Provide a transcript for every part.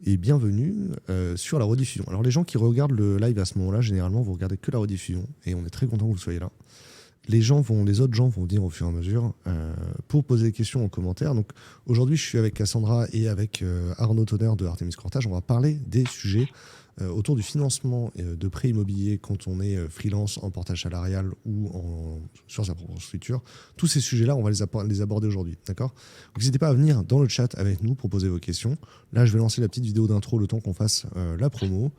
et bienvenue sur la rediffusion. Alors les gens qui regardent le live à ce moment-là, généralement, vous regardez que la rediffusion et on est très content que vous soyez là. Les autres gens vont venir au fur et à mesure pour poser des questions en commentaire. Donc aujourd'hui, je suis avec Cassandra et avec Arnaud Tonnerre de Artemis Courtage. On va parler des sujets autour du financement de prêts immobiliers quand on est freelance en portage salarial ou sur sa propre structure. Tous ces sujets-là, on va les aborder aujourd'hui. D'accord ? Donc n'hésitez pas à venir dans le chat avec nous pour poser vos questions. Là, je vais lancer la petite vidéo d'intro le temps qu'on fasse la promo.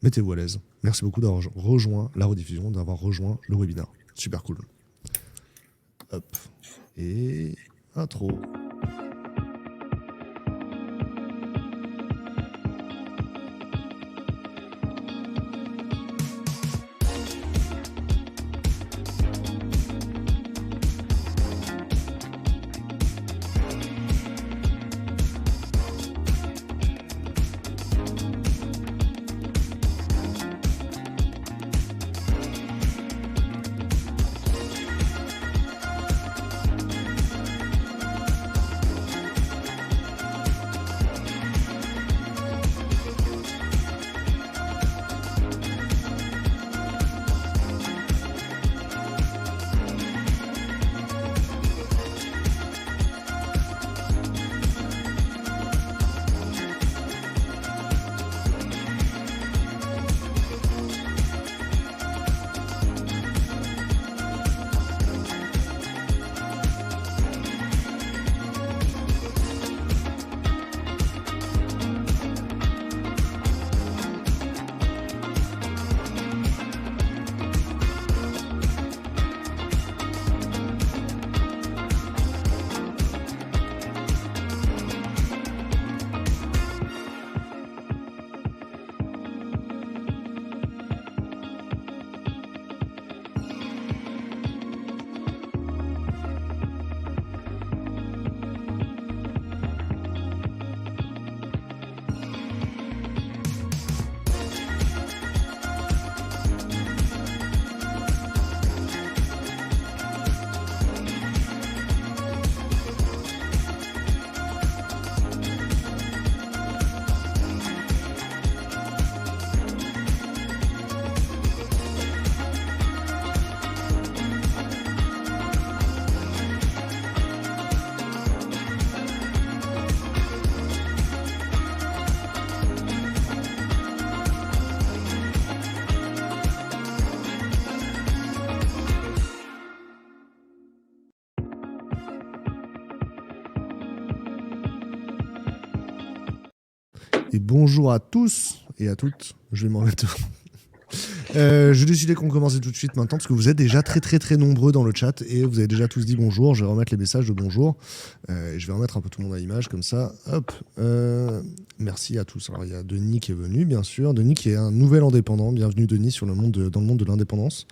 Mettez-vous à l'aise. Merci beaucoup d'avoir rejoint la rediffusion, d'avoir rejoint le webinaire. Super cool. Hop. Et intro. Et bonjour à tous et à toutes. Je vais m'en mettre. Je décidais qu'on commençait tout de suite maintenant parce que vous êtes déjà très nombreux dans le chat et vous avez déjà tous dit bonjour. Je vais remettre les messages de bonjour. Et je vais remettre un peu tout le monde à l'image comme ça. Hop. Merci à tous. Alors il y a Denis qui est venu, bien sûr. Denis qui est un nouvel indépendant. Bienvenue Denis dans le monde de l'indépendance.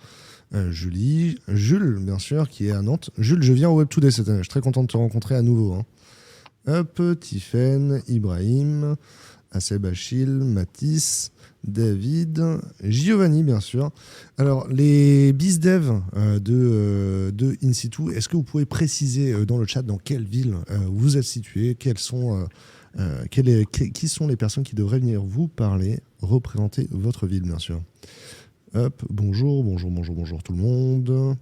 Julie, Jules, bien sûr, qui est à Nantes. Jules, je viens au Web Today cette année. Je suis très content de te rencontrer à nouveau. Hein. Hop, Tiffaine, Ibrahim, Asseb Achille, Mathis, David, Giovanni, bien sûr. Alors, les BizDev de In-Situ, est-ce que vous pouvez préciser dans le chat dans quelle ville vous êtes situé, qui sont les personnes qui devraient venir vous parler, représenter votre ville, bien sûr. Hop, bonjour tout le monde.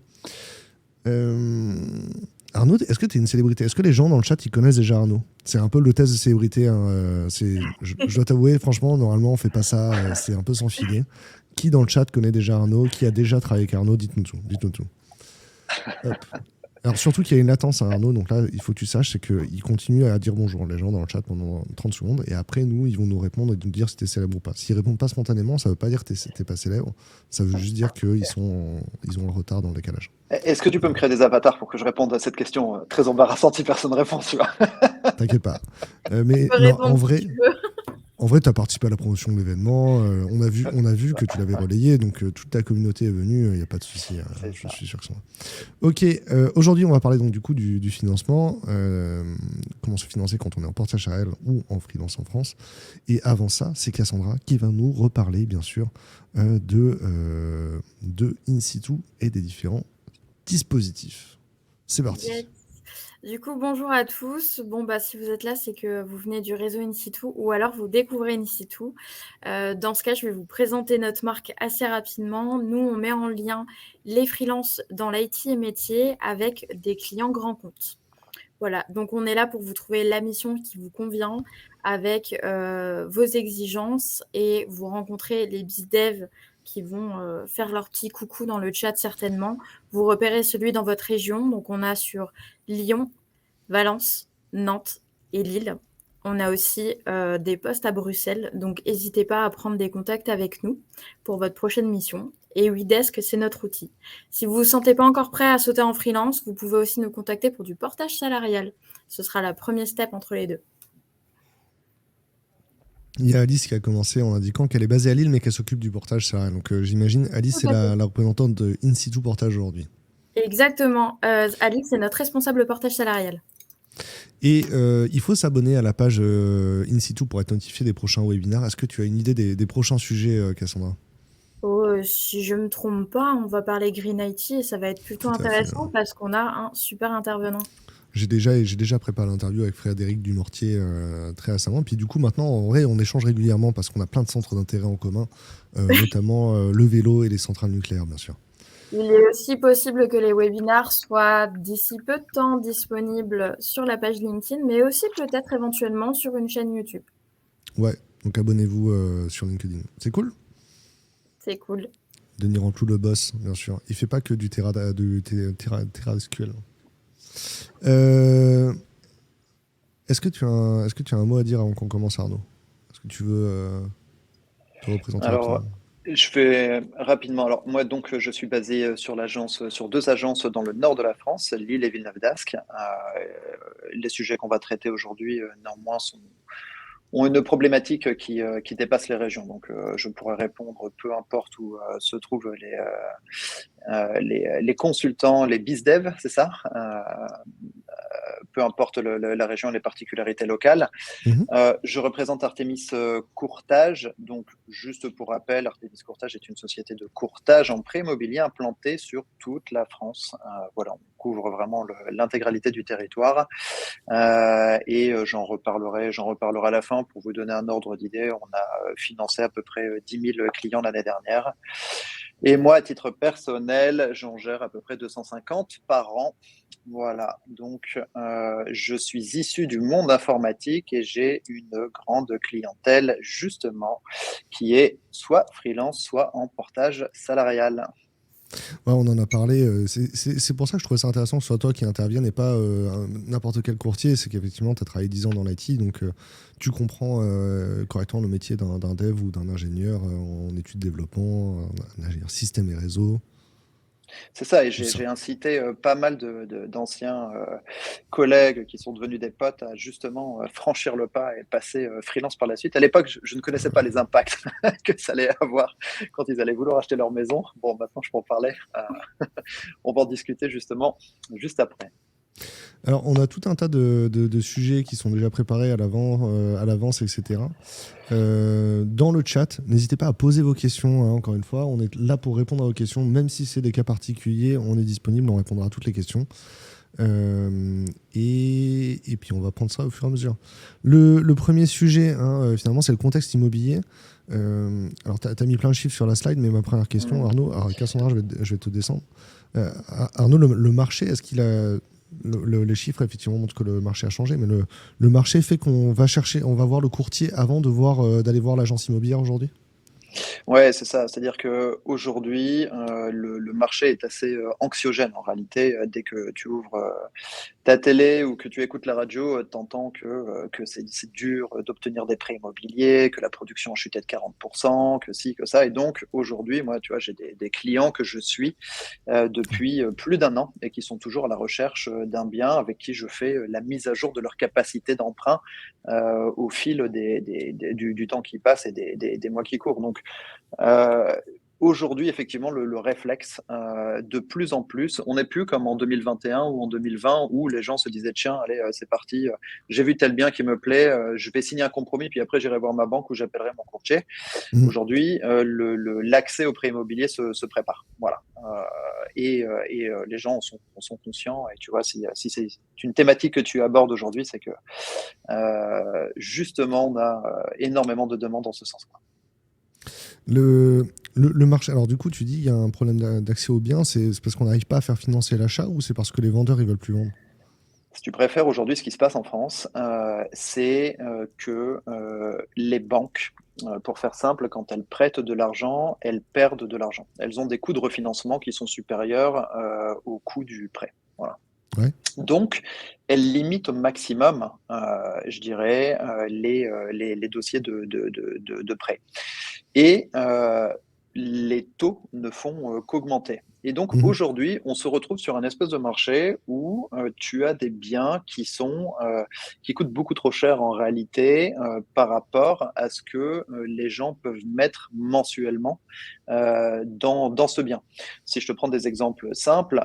Arnaud, est-ce que tu es une célébrité ? Est-ce que les gens dans le chat ils connaissent déjà Arnaud ? C'est un peu le test de célébrité. Hein. Je dois t'avouer, franchement, normalement, on fait pas ça. C'est un peu sans filet. Qui dans le chat connaît déjà Arnaud ? Qui a déjà travaillé avec Arnaud ? Dites-nous tout. Hop. Alors surtout qu'il y a une latence à Arnaud, donc là, il faut que tu saches, c'est qu'il continue à dire bonjour les gens dans le chat pendant 30 secondes, et après, nous, ils vont nous répondre et nous dire si t'es célèbre ou pas. S'ils répondent pas spontanément, ça veut pas dire que t'es pas célèbre, ça veut juste dire qu'ils ont le retard dans le décalage. Est-ce que tu peux me créer des avatars pour que je réponde à cette question très embarrassante si personne ne répond, tu vois ? T'inquiète pas. Mais non, en vrai... En vrai, tu as participé à la promotion de l'événement. On a vu que tu l'avais relayé, donc toute ta communauté est venue. Il n'y a pas de souci. Je suis sûr que ça va. Ok. Aujourd'hui, on va parler donc du coup du financement. Comment se financer quand on est en portage salarial ou en freelance en France. Et avant ça, c'est Cassandra qui va nous reparler, bien sûr, de In-Situ et des différents dispositifs. C'est parti. Yes. Du coup, bonjour à tous. Bon, bah, si vous êtes là, c'est que vous venez du réseau In-Situ ou alors vous découvrez In-Situ. Dans ce cas, je vais vous présenter notre marque assez rapidement. Nous, on met en lien les freelances dans l'IT et métiers avec des clients grands comptes. Voilà, donc on est là pour vous trouver la mission qui vous convient avec vos exigences et vous rencontrez les BizDev qui vont faire leur petit coucou dans le chat certainement. Vous repérez celui dans votre région. Donc on a sur Lyon, Valence, Nantes et Lille. On a aussi des postes à Bruxelles, donc n'hésitez pas à prendre des contacts avec nous pour votre prochaine mission. Et Widesk, c'est notre outil. Si vous ne vous sentez pas encore prêt à sauter en freelance, vous pouvez aussi nous contacter pour du portage salarial. Ce sera la première step entre les deux. Il y a Alice qui a commencé en indiquant qu'elle est basée à Lille mais qu'elle s'occupe du portage salarial. Donc j'imagine Alice c'est la représentante de In-Situ Portage aujourd'hui. Exactement. Alice, c'est notre responsable portage salarial. Et il faut s'abonner à la page In-Situ pour être notifié des prochains webinaires. Est-ce que tu as une idée des prochains sujets, Cassandra ? Si je ne me trompe pas, on va parler Green IT et ça va être plutôt intéressant parce qu'on a un super intervenant. J'ai déjà préparé l'interview avec Frédéric Dumortier très récemment. Puis du coup, maintenant, en vrai, on échange régulièrement parce qu'on a plein de centres d'intérêt en commun, notamment le vélo et les centrales nucléaires, bien sûr. Il est aussi possible que les webinars soient d'ici peu de temps disponibles sur la page LinkedIn, mais aussi peut-être éventuellement sur une chaîne YouTube. Ouais, donc abonnez-vous sur LinkedIn. C'est cool ? C'est cool. Denis Ramplou, le boss, bien sûr. Il fait pas que du TerraSQL. Est-ce que tu as un mot à dire avant qu'on commence, Arnaud ? Est-ce que tu veux te représenter rapidement ? Je vais rapidement. Alors moi donc je suis basé sur deux agences dans le nord de la France, Lille et Villeneuve-d'Ascq. Les sujets qu'on va traiter aujourd'hui néanmoins ont une problématique qui dépasse les régions. Donc je pourrais répondre peu importe où se trouvent les consultants, les BizDev, c'est ça, peu importe la région et les particularités locales. Je représente Artemis Courtage. Donc, juste pour rappel, Artemis Courtage est une société de courtage en prêt immobilier implantée sur toute la France. Voilà, on couvre vraiment l'intégralité du territoire. Et j'en reparlerai à la fin pour vous donner un ordre d'idée. On a financé à peu près 10 000 clients l'année dernière. Et moi, à titre personnel, j'en gère à peu près 250 par an. Voilà, donc je suis issu du monde informatique et j'ai une grande clientèle justement qui est soit freelance, soit en portage salarial. Ouais, on en a parlé. C'est pour ça que je trouvais ça intéressant que ce soit toi qui intervienne et pas n'importe quel courtier. C'est qu'effectivement, tu as travaillé 10 ans dans l'IT, donc tu comprends correctement le métier d'un dev ou d'un ingénieur en études de développement, un ingénieur système et réseau. C'est ça, et j'ai incité pas mal d'anciens collègues qui sont devenus des potes à justement franchir le pas et passer freelance par la suite. À l'époque, je ne connaissais pas les impacts que ça allait avoir quand ils allaient vouloir acheter leur maison. Bon, maintenant, je peux en parler. On va en discuter justement juste après. Alors, on a tout un tas de sujets qui sont déjà préparés à l'avance, etc. Dans le chat, n'hésitez pas à poser vos questions, hein, encore une fois. On est là pour répondre à vos questions, même si c'est des cas particuliers, on est disponible, on répondra à toutes les questions. Et puis on va prendre ça au fur et à mesure. Le premier sujet, hein, finalement, c'est le contexte immobilier. Alors, tu as mis plein de chiffres sur la slide, mais ma première question, Arnaud, alors Cassandra, je vais te descendre. Arnaud, le marché, est-ce qu'il a... les chiffres effectivement montrent que le marché a changé, mais le marché fait qu'on va voir le courtier avant d'aller voir l'agence immobilière aujourd'hui ? Ouais, c'est ça. C'est-à-dire qu'aujourd'hui, le marché est assez anxiogène en réalité. Dès que tu ouvres ta télé ou que tu écoutes la radio, t'entends que c'est dur d'obtenir des prêts immobiliers, que la production a chuté de 40%, que ci, que ça. Et donc aujourd'hui, moi, tu vois, j'ai des clients que je suis depuis plus d'un an et qui sont toujours à la recherche d'un bien avec qui je fais la mise à jour de leur capacité d'emprunt au fil du temps qui passe et des mois qui courent. Donc aujourd'hui, effectivement, le réflexe, de plus en plus, on n'est plus comme en 2021 ou en 2020 où les gens se disaient: «Tiens, allez, c'est parti, j'ai vu tel bien qui me plaît, je vais signer un compromis, puis après j'irai voir ma banque ou j'appellerai mon courtier». Mhm. Aujourd'hui, l'accès au prêt immobilier se prépare. Voilà. Les gens en sont conscients. Et tu vois, si c'est une thématique que tu abordes aujourd'hui, c'est que justement, on a énormément de demandes dans ce sens. Le marché, alors du coup, tu dis il y a un problème d'accès aux biens, c'est parce qu'on n'arrive pas à faire financer l'achat ou c'est parce que les vendeurs ils veulent plus vendre? Si tu préfères, aujourd'hui, ce qui se passe en France, c'est que les banques, pour faire simple, quand elles prêtent de l'argent, elles perdent de l'argent. Elles ont des coûts de refinancement qui sont supérieurs au coût du prêt. Voilà. Ouais. Donc, elles limitent au maximum, je dirais, les dossiers de prêt. Et les taux ne font qu'augmenter. Et donc Mhm. aujourd'hui, on se retrouve sur un espèce de marché où tu as des biens qui coûtent beaucoup trop cher en réalité par rapport à ce que les gens peuvent mettre mensuellement dans ce bien. Si je te prends des exemples simples,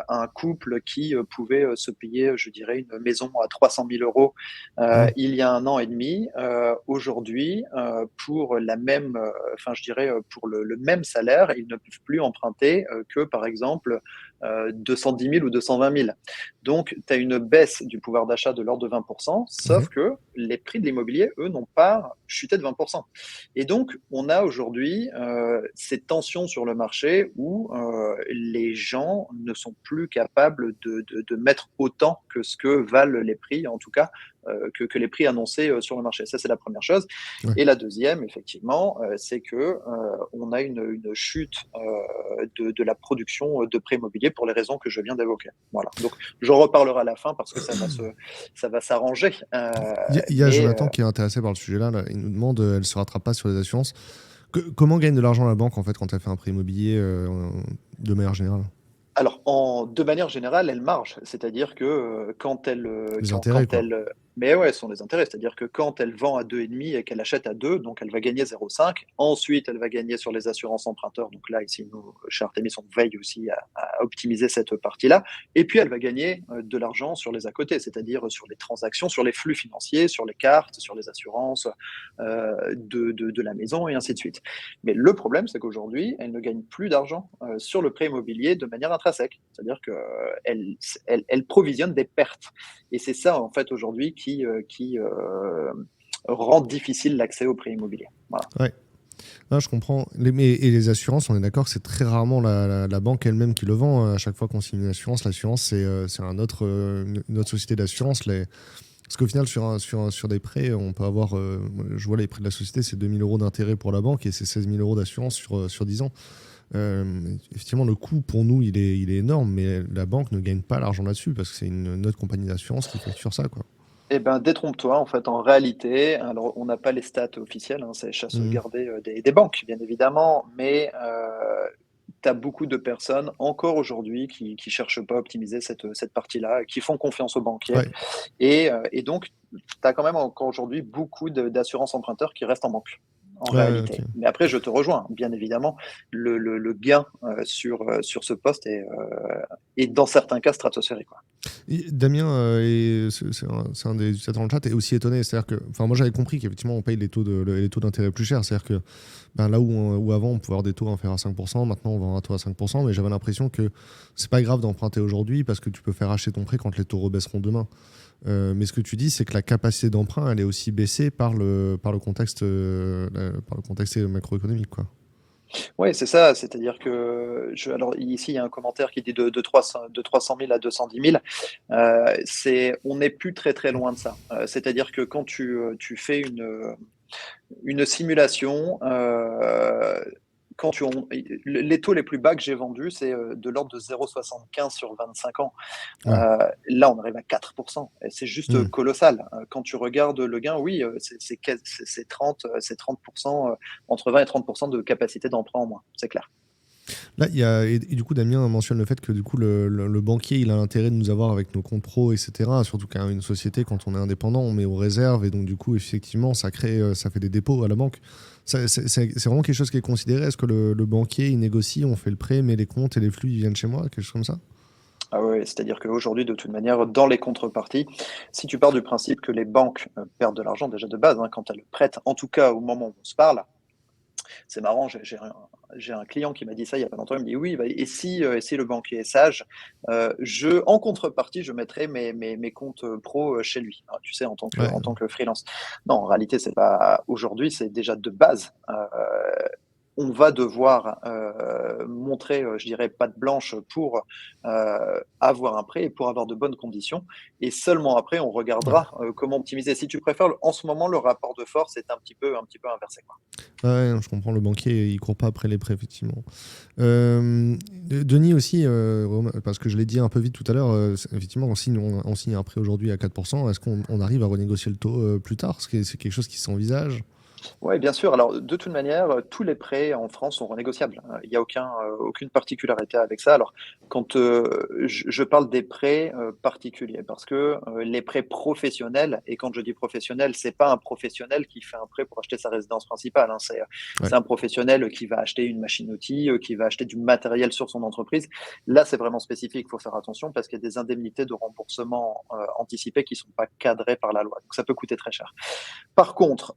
un couple qui pouvait se payer, je dirais, une maison à 300 000 euros Mhm. il y a 1 an et demi, aujourd'hui, pour la même, enfin, je dirais, pour le même salaire, ils ne peuvent plus emprunter que, par exemple, 210 000 ou 220 000. Donc, tu as une baisse du pouvoir d'achat de l'ordre de 20%, Ouais. sauf que les prix de l'immobilier, eux, n'ont pas chuté de 20%. Et donc, on a aujourd'hui ces tensions sur le marché où les gens ne sont plus capables de mettre autant que ce que valent les prix, en tout cas, que les prix annoncés sur le marché. Ça, c'est la première chose. Ouais. Et la deuxième, effectivement, c'est que on a une chute de la production de prêts immobiliers pour les raisons que je viens d'évoquer. Voilà. Donc, j'en reparlerai à la fin parce que ça va s'arranger. Il y a Mais Jonathan qui est intéressé par le sujet là. Il nous demande, elle se rattrape pas sur les assurances. Comment gagne de l'argent la banque en fait quand elle fait un prêt immobilier de manière générale? alors, de manière générale, elle marge. C'est-à-dire que quand elle, Les intérêts quoi. mais ouais, ce sont les intérêts. C'est-à-dire que quand elle vend à 2,5 et qu'elle achète à 2, donc elle va gagner 0,5. Ensuite, elle va gagner sur les assurances emprunteurs. Donc là, ici, nous, chez Artemis, on veille aussi à optimiser cette partie-là. Et puis, elle va gagner de l'argent sur les à côté, c'est-à-dire sur les transactions, sur les flux financiers, sur les cartes, sur les assurances de la maison et ainsi de suite. Mais le problème, c'est qu'aujourd'hui, elle ne gagne plus d'argent sur le prêt immobilier de manière intrinsèque. C'est-à-dire qu'elle provisionne des pertes. Et c'est ça, en fait, aujourd'hui, qui rend difficile l'accès au prêt immobilier. Voilà. Ouais. Non, je comprends. Et les assurances, on est d'accord que c'est très rarement la banque elle-même qui le vend. À chaque fois qu'on signe une assurance, l'assurance, c'est une autre société d'assurance. Parce qu'au final, sur des prêts, on peut avoir, je vois les prêts de la société, c'est 2 000 euros d'intérêt pour la banque et c'est 16 000 euros d'assurance sur 10 ans. Effectivement, le coût pour nous, il est énorme, mais la banque ne gagne pas l'argent là-dessus parce que c'est une autre compagnie d'assurance qui facture ça, quoi. Eh ben, détrompe-toi, en fait, en réalité, alors on n'a pas les stats officielles, hein, c'est chasse Mhm. gardée des banques, bien évidemment, mais tu as beaucoup de personnes encore aujourd'hui qui ne cherchent pas à optimiser cette partie-là, qui font confiance aux banquiers. Ouais, Et donc, tu as quand même encore aujourd'hui beaucoup d'assurances emprunteurs qui restent en banque, en ouais, ok. réalité. Mais après, je te rejoins, bien évidemment, le gain sur ce poste est dans certains cas stratosphérique, quoi. Damien, c'est un des utilisateurs dans le chat, est aussi étonné. C'est-à-dire que, enfin, moi j'avais compris qu'effectivement on paye les taux d'intérêt plus chers. C'est-à-dire que ben, là où avant on pouvait avoir des taux inférieurs à 5%, maintenant on va avoir un taux à 5%, mais j'avais l'impression que c'est pas grave d'emprunter aujourd'hui parce que tu peux faire acheter ton prêt quand les taux rebaisseront demain. Mais ce que tu dis, c'est que la capacité d'emprunt, elle est aussi baissée par le contexte macroéconomique, quoi. Oui, c'est ça. C'est-à-dire que, alors ici, il y a un commentaire qui dit de 300 000 à 210 000. On n'est plus très très loin de ça. C'est-à-dire que quand tu fais une simulation, les taux les plus bas que j'ai vendus, c'est de l'ordre de 0,75 sur 25 ans. Ouais. Là, on arrive à 4%. Et c'est juste Hmm. colossal. Quand tu regardes le gain, oui, c'est 30%, entre 20 et 30% de capacité d'emprunt en moins, c'est clair. Là, et du coup, Damien mentionne le fait que du coup, le banquier, il a l'intérêt de nous avoir avec nos comptes pro, etc. Surtout qu'une société, quand on est indépendant, on met aux réserves et donc du coup, effectivement, ça fait des dépôts à la banque. C'est vraiment quelque chose qui est considéré. Est-ce que le banquier, il négocie, on fait le prêt, mais les comptes et les flux, ils viennent chez moi, quelque chose comme ça? Ah ouais, c'est-à-dire qu'aujourd'hui, de toute manière, dans les contreparties, si tu pars du principe que les banques perdent de l'argent déjà de base, hein, quand elles prêtent, en tout cas au moment où on se parle, c'est marrant, j'ai un client qui m'a dit ça il y a pas longtemps, il me dit oui, bah, et si le banquier est sage, en contrepartie, je mettrai mes comptes pro chez lui, hein, tu sais, Ouais. en tant que freelance. Non, en réalité, c'est pas aujourd'hui, c'est déjà de base. On va devoir montrer, je dirais, patte blanche pour avoir un prêt et pour avoir de bonnes conditions. Et seulement après, on Ouais. regardera comment optimiser. Si tu préfères, en ce moment, le rapport de force est un petit peu inversé, quoi. Ouais, je comprends, le banquier, il court pas après les prêts, effectivement. Denis aussi, parce que je l'ai dit un peu vite tout à l'heure, effectivement, on signe un prêt aujourd'hui à 4%. Est-ce qu'on arrive à renégocier le taux plus tard? Parce que c'est quelque chose qui s'envisage. Oui, bien sûr. Alors, de toute manière, tous les prêts en France sont renégociables. Il y a aucune particularité avec ça. Alors, quand je parle des prêts particuliers, parce que les prêts professionnels, et quand je dis professionnel, c'est pas un professionnel qui fait un prêt pour acheter sa résidence principale, hein. Ouais. C'est un professionnel qui va acheter une machine-outil, qui va acheter du matériel sur son entreprise. Là, c'est vraiment spécifique. Il faut faire attention parce qu'il y a des indemnités de remboursement anticipées qui sont pas cadrées par la loi. Donc, ça peut coûter très cher. Par contre,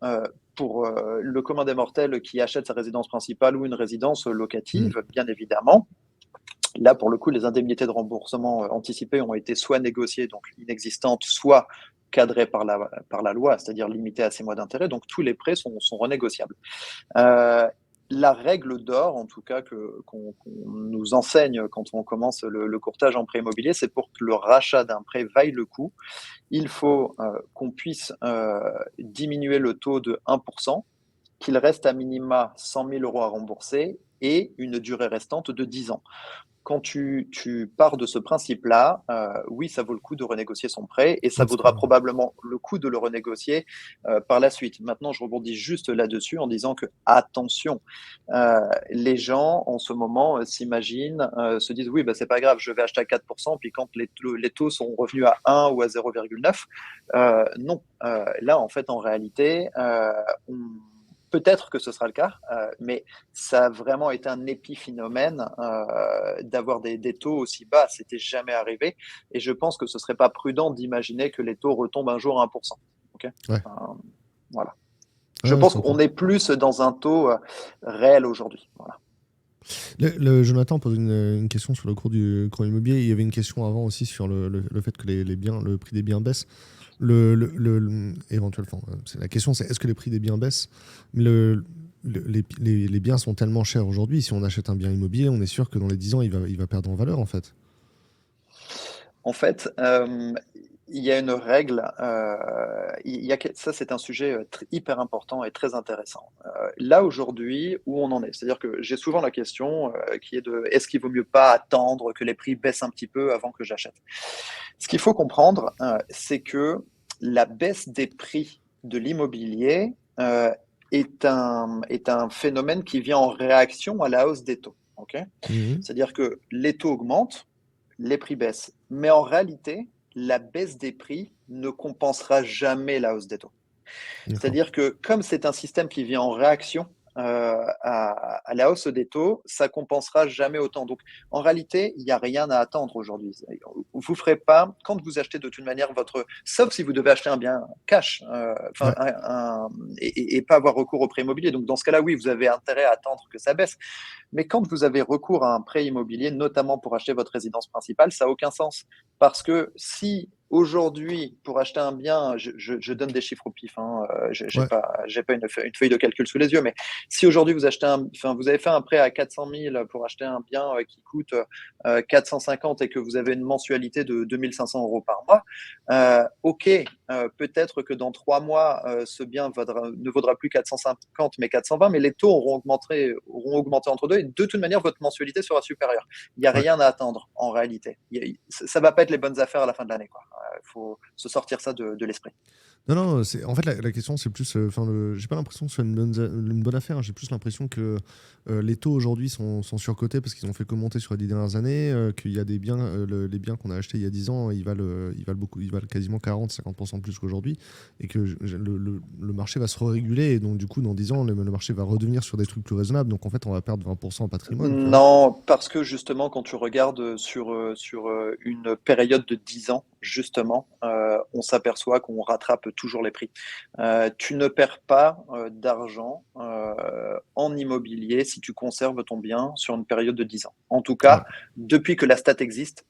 pour le commun des mortels qui achète sa résidence principale ou une résidence Mm. locative, bien évidemment, là, pour le coup, les indemnités de remboursement anticipées ont été soit négociées, donc inexistantes, soit cadrées par la loi, c'est-à-dire limitées à 6 mois d'intérêt. Donc, tous les prêts sont renégociables. Euh, la règle d'or, en tout cas, qu'on nous enseigne quand on commence le courtage en prêt immobilier, c'est pour que le rachat d'un prêt vaille le coup, il faut qu'on puisse diminuer le taux de 1%, qu'il reste à minima 100 000 euros à rembourser et une durée restante de 10 ans. Quand tu pars de ce principe-là, oui, ça vaut le coup de renégocier son prêt et ça Ouais, vaudra probablement le coup de le renégocier par la suite. Maintenant, je rebondis juste là-dessus en disant que, attention, les gens en ce moment s'imaginent, se disent oui, bah, c'est pas grave, je vais acheter à 4%, puis quand les taux sont revenus à 1 ou à 0,9, non. Là, en fait, en réalité, peut-être que ce sera le cas, mais ça a vraiment été un épiphénomène d'avoir des taux aussi bas. C'était jamais arrivé. Et je pense que ce serait pas prudent d'imaginer que les taux retombent un jour à 1%. Ok. Ouais. Voilà. Je Ouais, je pense comprends. qu'on est plus dans un taux réel aujourd'hui. Voilà. Jonathan pose une question sur le cours immobilier. Il y avait une question avant aussi sur le fait que le prix des biens baisse. Éventuellement, la question c'est est-ce que les prix des biens baissent? Les biens sont tellement chers aujourd'hui, si on achète un bien immobilier, on est sûr que dans les 10 ans, il va perdre en valeur en fait. En fait, il y a une règle, ça c'est un sujet hyper important et très intéressant. Là aujourd'hui où on en est, c'est-à-dire que j'ai souvent la question qui est de est-ce qu'il vaut mieux pas attendre que les prix baissent un petit peu avant que j'achète? Ce qu'il faut comprendre, c'est que la baisse des prix de l'immobilier est un phénomène qui vient en réaction à la hausse des taux. Ok. Mhm. C'est-à-dire que les taux augmentent, les prix baissent. Mais en réalité, la baisse des prix ne compensera jamais la hausse des taux. D'accord. C'est-à-dire que comme c'est un système qui vient en réaction à la hausse des taux, ça compensera jamais autant. Donc, en réalité, il n'y a rien à attendre aujourd'hui. Vous ferez pas, quand vous achetez de toute manière sauf si vous devez acheter un bien cash, Ouais. et pas avoir recours au prêt immobilier. Donc, dans ce cas-là, oui, vous avez intérêt à attendre que ça baisse. Mais quand vous avez recours à un prêt immobilier, notamment pour acheter votre résidence principale, ça n'a aucun sens. Parce que si aujourd'hui, pour acheter un bien, je donne des chiffres au pif, hein, Ouais. j'ai pas une feuille de calcul sous les yeux, mais si aujourd'hui vous avez fait un prêt à 400 000 pour acheter un bien qui coûte 450 et que vous avez une mensualité de 2500 euros par mois, ok, peut-être que dans 3 mois, ce bien ne vaudra plus 450 mais 420, mais les taux auront augmenté entre deux et de toute manière, votre mensualité sera supérieure. Il n'y a Ouais. rien à attendre en réalité. Ça ne va pas être les bonnes affaires à la fin de l'année, quoi. Il faut se sortir ça de l'esprit. Non, non, en fait, la question, c'est plus. J'ai pas l'impression que ce soit une bonne affaire. J'ai plus l'impression que les taux aujourd'hui sont surcotés parce qu'ils ont fait que monter sur les 10 dernières années, qu'il y a des biens, les biens qu'on a achetés il y a 10 ans, ils valent quasiment 40-50% plus qu'aujourd'hui, et que le marché va se réguler, et donc du coup, dans 10 ans, le marché va redevenir sur des trucs plus raisonnables. Donc en fait, on va perdre 20% en patrimoine, tu vois. Non, parce que justement, quand tu regardes sur une période de 10 ans, justement, on s'aperçoit qu'on rattrape toujours les prix. Tu ne perds pas d'argent en immobilier si tu conserves ton bien sur une période de 10 ans. En tout Ouais. cas, depuis que la stat existe,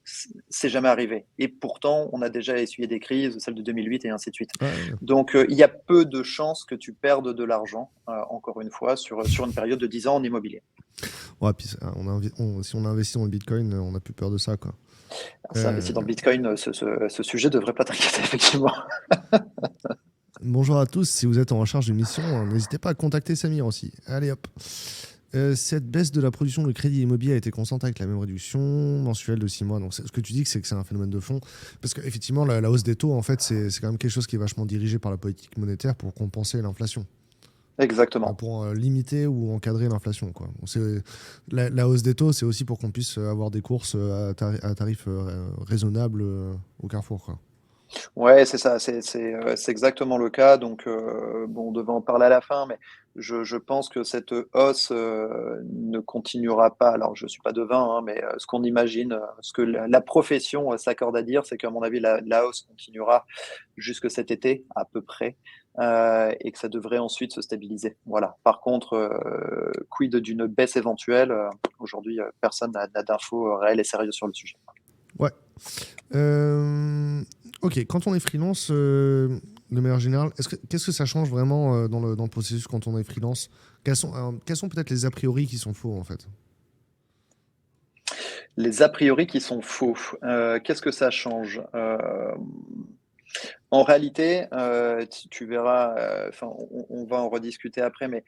c'est jamais arrivé. Et pourtant, on a déjà essuyé des crises, celle de 2008 et ainsi de suite. Ouais. Donc, il y a peu de chances que tu perdes de l'argent, encore une fois, sur une période de 10 ans en immobilier. Ouais, puis si on a investi dans le Bitcoin, on n'a plus peur de ça, quoi. C'est investi dans le Bitcoin, ce sujet devrait pas t'inquiéter, effectivement. Bonjour à tous, si vous êtes en recherche d'une mission, n'hésitez pas à contacter Samir aussi. Allez hop. Cette baisse de la production de crédit immobilier a été constante avec la même réduction mensuelle de 6 mois. Donc ce que tu dis, c'est que c'est un phénomène de fond. Parce qu'effectivement, la hausse des taux, en fait, c'est quand même quelque chose qui est vachement dirigé par la politique monétaire pour compenser l'inflation. Exactement. Pour limiter ou encadrer l'inflation, quoi. La hausse des taux, c'est aussi pour qu'on puisse avoir des courses à tarifs raisonnables au Carrefour, quoi. Ouais, c'est ça, c'est exactement le cas. Donc, bon, on devait en parler à la fin, mais je pense que cette hausse ne continuera pas. Alors, je suis pas devin, hein, mais ce qu'on imagine, ce que la profession s'accorde à dire, c'est qu'à mon avis, la hausse continuera jusque cet été, à peu près, et que ça devrait ensuite se stabiliser. Voilà. Par contre, quid d'une baisse éventuelle? Aujourd'hui, personne n'a d'infos réelles et sérieuses sur le sujet. Ouais. Ok, quand on est freelance, de manière générale, qu'est-ce que ça change vraiment dans le processus quand on est freelance? Quels sont peut-être les a priori qui sont faux, en fait? Les a priori qui sont faux. Qu'est-ce que ça change? En réalité, tu verras, on va en rediscuter après, mais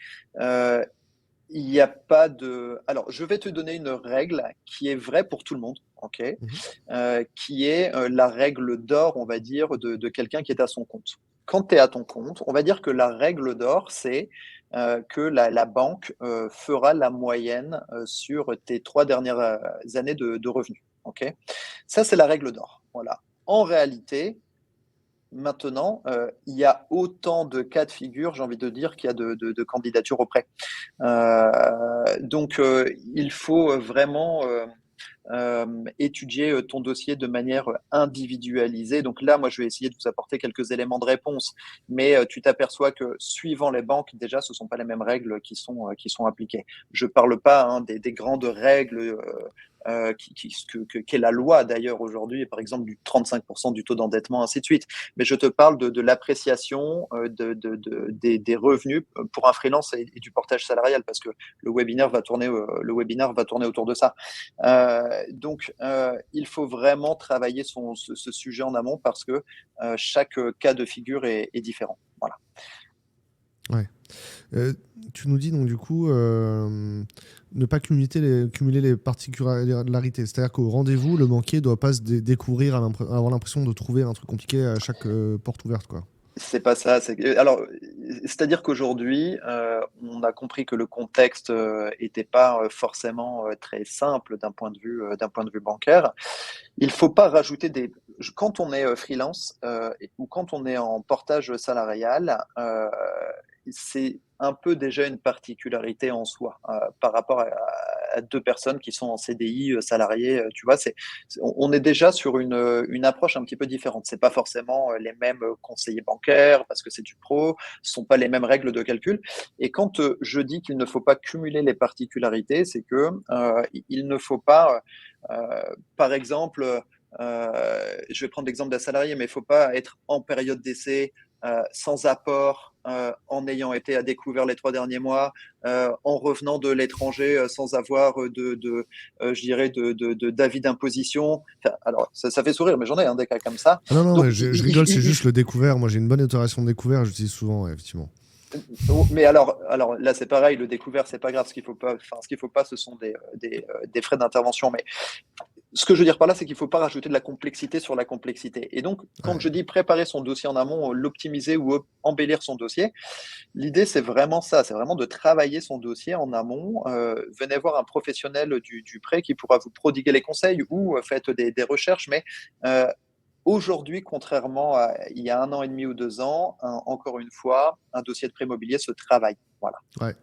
il n'y a pas de. Alors, je vais te donner une règle qui est vraie pour tout le monde, ok? Mhm. Qui est la règle d'or, on va dire, de quelqu'un qui est à son compte. Quand tu es à ton compte, on va dire que la règle d'or, c'est que la banque fera la moyenne sur tes 3 dernières années de revenus. Ok. Ça, c'est la règle d'or. Voilà. En réalité, maintenant, il y a autant de cas de figure, j'ai envie de dire, qu'il y a de candidatures auprès. Donc, il faut vraiment étudier ton dossier de manière individualisée. Donc là, moi, je vais essayer de vous apporter quelques éléments de réponse, mais tu t'aperçois que suivant les banques, déjà, ce ne sont pas les mêmes règles qui sont appliquées. Je ne parle pas des grandes règles qu'est la loi d'ailleurs aujourd'hui, par exemple du 35% du taux d'endettement, ainsi de suite. Mais je te parle de l'appréciation des revenus pour un freelance et du portage salarial, parce que le webinaire va tourner autour de ça. Donc, il faut vraiment travailler ce sujet en amont parce que chaque cas de figure est différent. Voilà. Ouais. Tu nous dis donc du coup ne pas cumuler les particularités. C'est-à-dire qu'au rendez-vous, le banquier ne doit pas se découvrir, avoir l'impression de trouver un truc compliqué à chaque porte ouverte, quoi. C'est pas ça. Alors, c'est-à-dire qu'aujourd'hui, on a compris que le contexte était pas forcément très simple d'un point de vue bancaire. Il faut pas rajouter quand on est freelance ou quand on est en portage salarial, c'est un peu déjà une particularité en soi par rapport à deux personnes qui sont en CDI salariés. Tu vois, on est déjà sur une approche un petit peu différente. C'est pas forcément les mêmes conseillers bancaires parce que c'est du pro, ce sont pas les mêmes règles de calcul. Et quand je dis qu'il ne faut pas cumuler les particularités, c'est que il ne faut pas, par exemple, je vais prendre l'exemple d'un salarié, mais il ne faut pas être en période d'essai, sans apport, en ayant été à découvert les 3 derniers mois, en revenant de l'étranger sans avoir je dirais, d'avis d'imposition. Enfin, alors, ça fait sourire, mais j'en ai des cas comme ça. Ah non, Donc, mais je rigole, c'est juste le découvert. Moi, j'ai une bonne itération de découvert, j'utilise souvent, ouais, effectivement. Mais alors là, c'est pareil, le découvert, c'est pas grave. Ce qu'il faut pas, ce sont des frais d'intervention. Mais Ce que je veux dire par là, c'est qu'il ne faut pas rajouter de la complexité sur la complexité. Et donc, quand Ouais. je dis préparer son dossier en amont, l'optimiser ou embellir son dossier, l'idée, c'est vraiment ça, c'est vraiment de travailler son dossier en amont. Venez voir un professionnel du prêt qui pourra vous prodiguer les conseils ou faites des recherches. Mais aujourd'hui, contrairement à il y a 1 an et demi ou 2 ans, encore une fois, un dossier de prêt immobilier se travaille. Voilà. Ouais.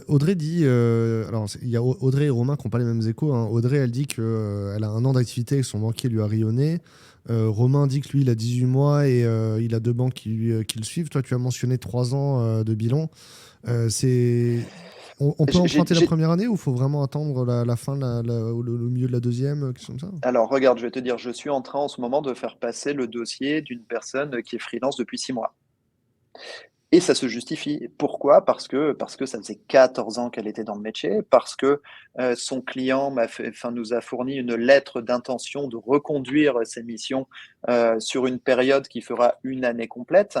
Audrey dit, alors il y a Audrey et Romain qui n'ont pas les mêmes échos, hein. Audrey, elle dit qu'elle a 1 an d'activité et que son banquier lui a rayonné. Romain dit que lui, il a 18 mois et il a 2 banques qui le suivent. Toi, tu as mentionné 3 ans de bilan. On peut emprunter la première année ou il faut vraiment attendre la fin, le milieu de la deuxième, quelque chose comme ça? Alors, regarde, je vais te dire, je suis en train en ce moment de faire passer le dossier d'une personne qui est freelance depuis 6 mois. Et ça se justifie. Pourquoi? Parce que ça faisait 14 ans qu'elle était dans le métier, parce que son client nous a fourni une lettre d'intention de reconduire ses missions sur une période qui fera 1 année complète,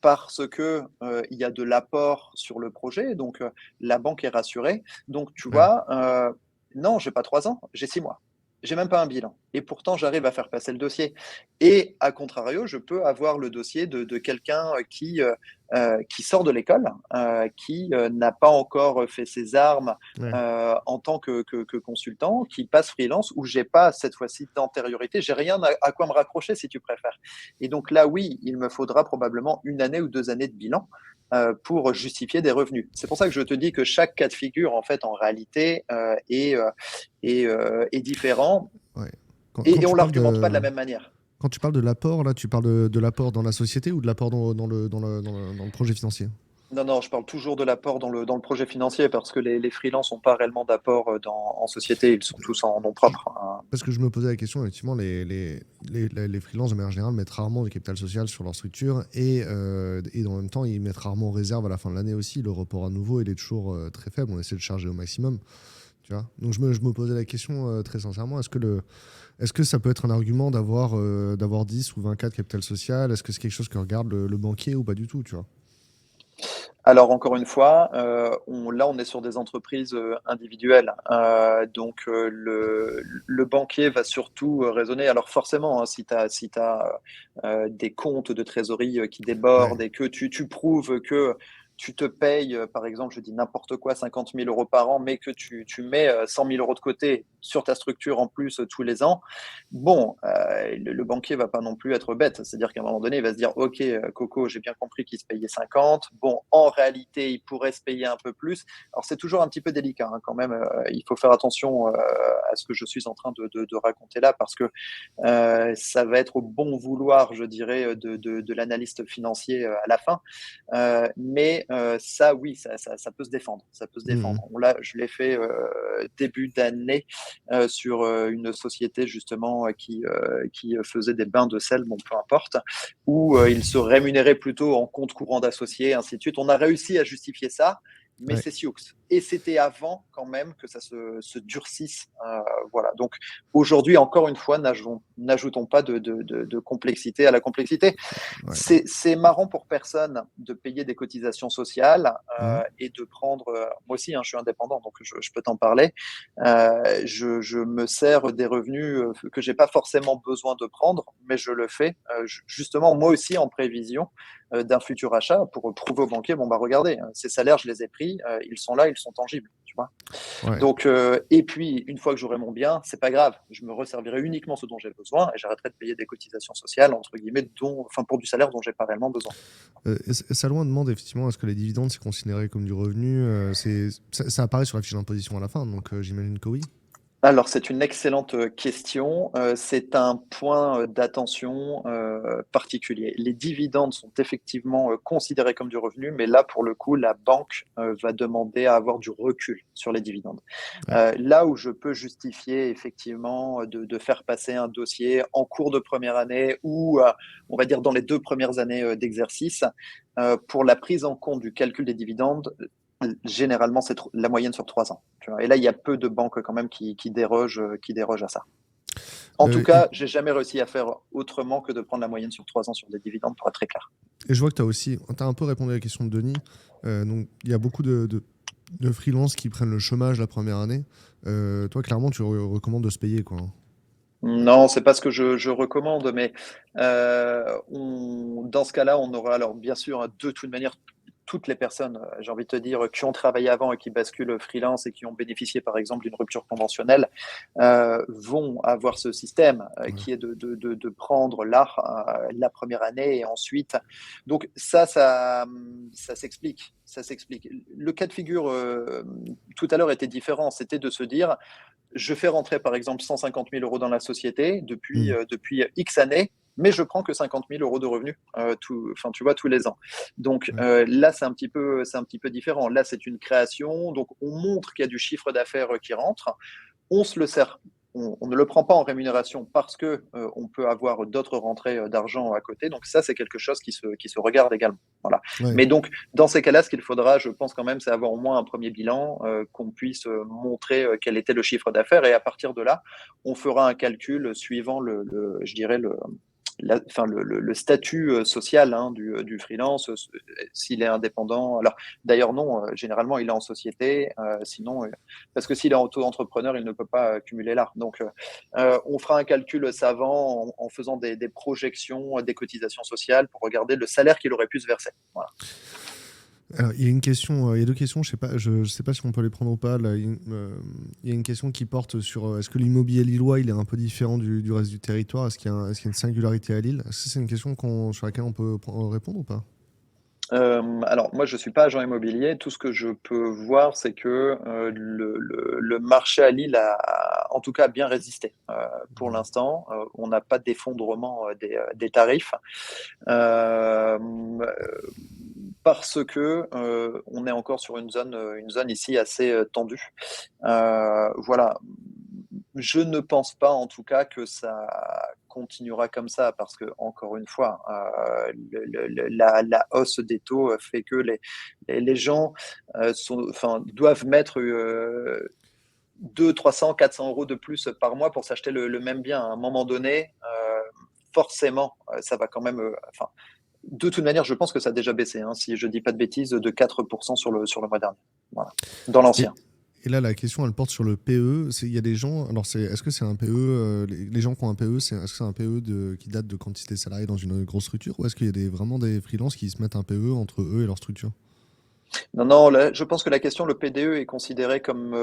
parce que il y a de l'apport sur le projet, donc la banque est rassurée. Donc tu Ouais. vois, non, j'ai pas 3 ans, j'ai 6 mois. J'ai même pas un bilan et pourtant j'arrive à faire passer le dossier et à contrario, je peux avoir le dossier de quelqu'un qui sort de l'école, qui n'a pas encore fait ses armes Ouais. en tant que consultant, qui passe freelance, où j'ai pas cette fois-ci d'antériorité, j'ai rien à quoi me raccrocher si tu préfères. Et donc là, oui, il me faudra probablement 1 année ou 2 années de bilan pour justifier des revenus. C'est pour ça que je te dis que chaque cas de figure, en fait, en réalité, est différent Ouais. et on ne l'argumente pas de la même manière. Quand tu parles de l'apport, là, tu parles de l'apport dans la société ou de l'apport dans le projet financier? Non, je parle toujours de l'apport dans le projet financier parce que les freelances n'ont pas réellement d'apport en société, ils sont tous en nom propre. Parce que je me posais la question, effectivement, les freelances, de manière générale, mettent rarement du capital social sur leur structure et en même temps, ils mettent rarement en réserve à la fin de l'année aussi. Le report à nouveau, il est toujours très faible. On essaie de charger au maximum. Tu vois. Donc, je me posais la question très sincèrement, est-ce que ça peut être un argument d'avoir 10 ou 24 capital social? Est-ce que c'est quelque chose que regarde le banquier ou pas du tout, tu vois? Alors encore une fois, on est sur des entreprises individuelles. Donc le banquier va surtout raisonner. Alors forcément, hein, si tu as des comptes de trésorerie qui débordent Ouais. et que tu prouves que tu te payes, par exemple, je dis n'importe quoi, 50 000 euros par an, mais que tu mets 100 000 euros de côté sur ta structure en plus tous les ans, bon, le banquier va pas non plus être bête. C'est-à-dire qu'à un moment donné, il va se dire, OK, Coco, j'ai bien compris qu'il se payait 50. Bon, en réalité, il pourrait se payer un peu plus. Alors, c'est toujours un petit peu délicat hein, quand même. Il faut faire attention à ce que je suis en train de raconter là parce que ça va être au bon vouloir, je dirais, de l'analyste financier à la fin. Mais ça, oui, ça peut se défendre. Ça peut se défendre. Je l'ai fait début d'année sur une société justement qui faisait des bains de sel, bon peu importe, où il se rémunérait plutôt en compte courant d'associés, ainsi de suite. On a réussi à justifier ça, mais Ouais. c'est Sioux. Et c'était avant quand même que ça se durcisse. Voilà. Donc aujourd'hui, encore une fois, n'ajoutons pas de complexité à la complexité. Ouais. C'est marrant pour personne de payer des cotisations sociales Mhm. et de prendre. Moi aussi, hein, je suis indépendant, donc je peux t'en parler. Je me sers des revenus que j'ai pas forcément besoin de prendre, mais je le fais justement moi aussi en prévision d'un futur achat pour prouver au banquier, bon bah regardez, ces salaires je les ai pris, ils sont là, ils sont tangibles, tu vois. Ouais. Donc et puis une fois que j'aurai mon bien, c'est pas grave, je me resservirai uniquement ce dont j'ai besoin et j'arrêterai de payer des cotisations sociales entre guillemets pour du salaire dont j'ai pas réellement besoin. Salomon demande effectivement est-ce que les dividendes c'est considéré comme du revenu? Ça apparaît sur la fiche d'imposition à la fin, donc j'imagine que oui. Alors, c'est une excellente question. C'est un point d'attention particulier. Les dividendes sont effectivement considérés comme du revenu, mais là, pour le coup, la banque va demander à avoir du recul sur les dividendes. Ouais. Là où je peux justifier effectivement de faire passer un dossier en cours de première année ou, on va dire, dans les 2 premières années d'exercice, pour la prise en compte du calcul des dividendes, généralement, c'est la moyenne sur 3 ans. Tu vois. Et là, il y a peu de banques quand même qui dérogent à ça. En tout cas, j'ai jamais réussi à faire autrement que de prendre la moyenne sur 3 ans sur des dividendes, pour être très clair. Et je vois que tu as un peu répondu à la question de Denis. Donc, il y a beaucoup de de freelance qui prennent le chômage la première année. Toi, clairement, tu recommandes de se payer, quoi. Non, c'est pas ce que je recommande, mais dans ce cas-là, on aura alors bien sûr de toute manière toutes les personnes, j'ai envie de te dire, qui ont travaillé avant et qui basculent freelance et qui ont bénéficié par exemple d'une rupture conventionnelle, vont avoir ce système Ouais. qui est de prendre l'art la première année et ensuite. Donc ça s'explique. Ça s'explique. Le cas de figure tout à l'heure était différent, c'était de se dire je fais rentrer par exemple 150 000 euros dans la société Mm. depuis X années, mais je prends que 50 000 euros de revenus, tu vois, tous les ans. Donc Ouais. là, c'est un petit peu différent. Là, c'est une création, donc on montre qu'il y a du chiffre d'affaires qui rentre, on se le sert. On ne le prend pas en rémunération parce que on peut avoir d'autres rentrées d'argent à côté. Donc ça, c'est quelque chose qui se regarde également. Voilà. Ouais. Mais donc, dans ces cas-là, ce qu'il faudra, je pense quand même, c'est avoir au moins un premier bilan, qu'on puisse montrer quel était le chiffre d'affaires. Et à partir de là, on fera un calcul suivant je dirais, le statut social du freelance, s'il est indépendant. Alors, d'ailleurs, non, généralement, il est en société, sinon, parce que s'il est auto-entrepreneur, il ne peut pas cumuler l'art. Donc, on fera un calcul savant en faisant des projections des cotisations sociales pour regarder le salaire qu'il aurait pu se verser. Voilà. Alors, il y a une question, il y a deux questions, je sais pas si on peut les prendre ou pas. Là, il y a une question qui porte sur est-ce que l'immobilier lillois il est un peu différent du reste du territoire? Est-ce qu'il y a une singularité à Lille? Est-ce que c'est une question sur laquelle on peut répondre ou pas? Alors moi, je suis pas agent immobilier. Tout ce que je peux voir, c'est que le marché à Lille a, en tout cas, bien résisté. Pour Ouais. l'instant, on n'a pas d'effondrement des tarifs. Euh, Parce que on est encore sur une zone ici assez tendue. Voilà. Je ne pense pas, en tout cas, que ça continuera comme ça, parce que encore une fois, la hausse des taux fait que les gens doivent mettre 200, 300, 400 euros de plus par mois pour s'acheter le même bien. À un moment donné, forcément, ça va quand même. De toute manière, je pense que ça a déjà baissé, hein, si je dis pas de bêtises, de 4% sur le mois dernier. Voilà. Dans Et, l'ancien. et là, la question, elle porte sur le PE. Il y a des gens. Alors, est-ce que c'est un PE les gens qui ont un PE, est-ce que c'est un PE qui date de quand ils étaient salariés dans une grosse structure, ou est-ce qu'il y a vraiment des freelances qui se mettent un PE entre eux et leur structure? Non, non, je pense que la question, le PDE est considéré comme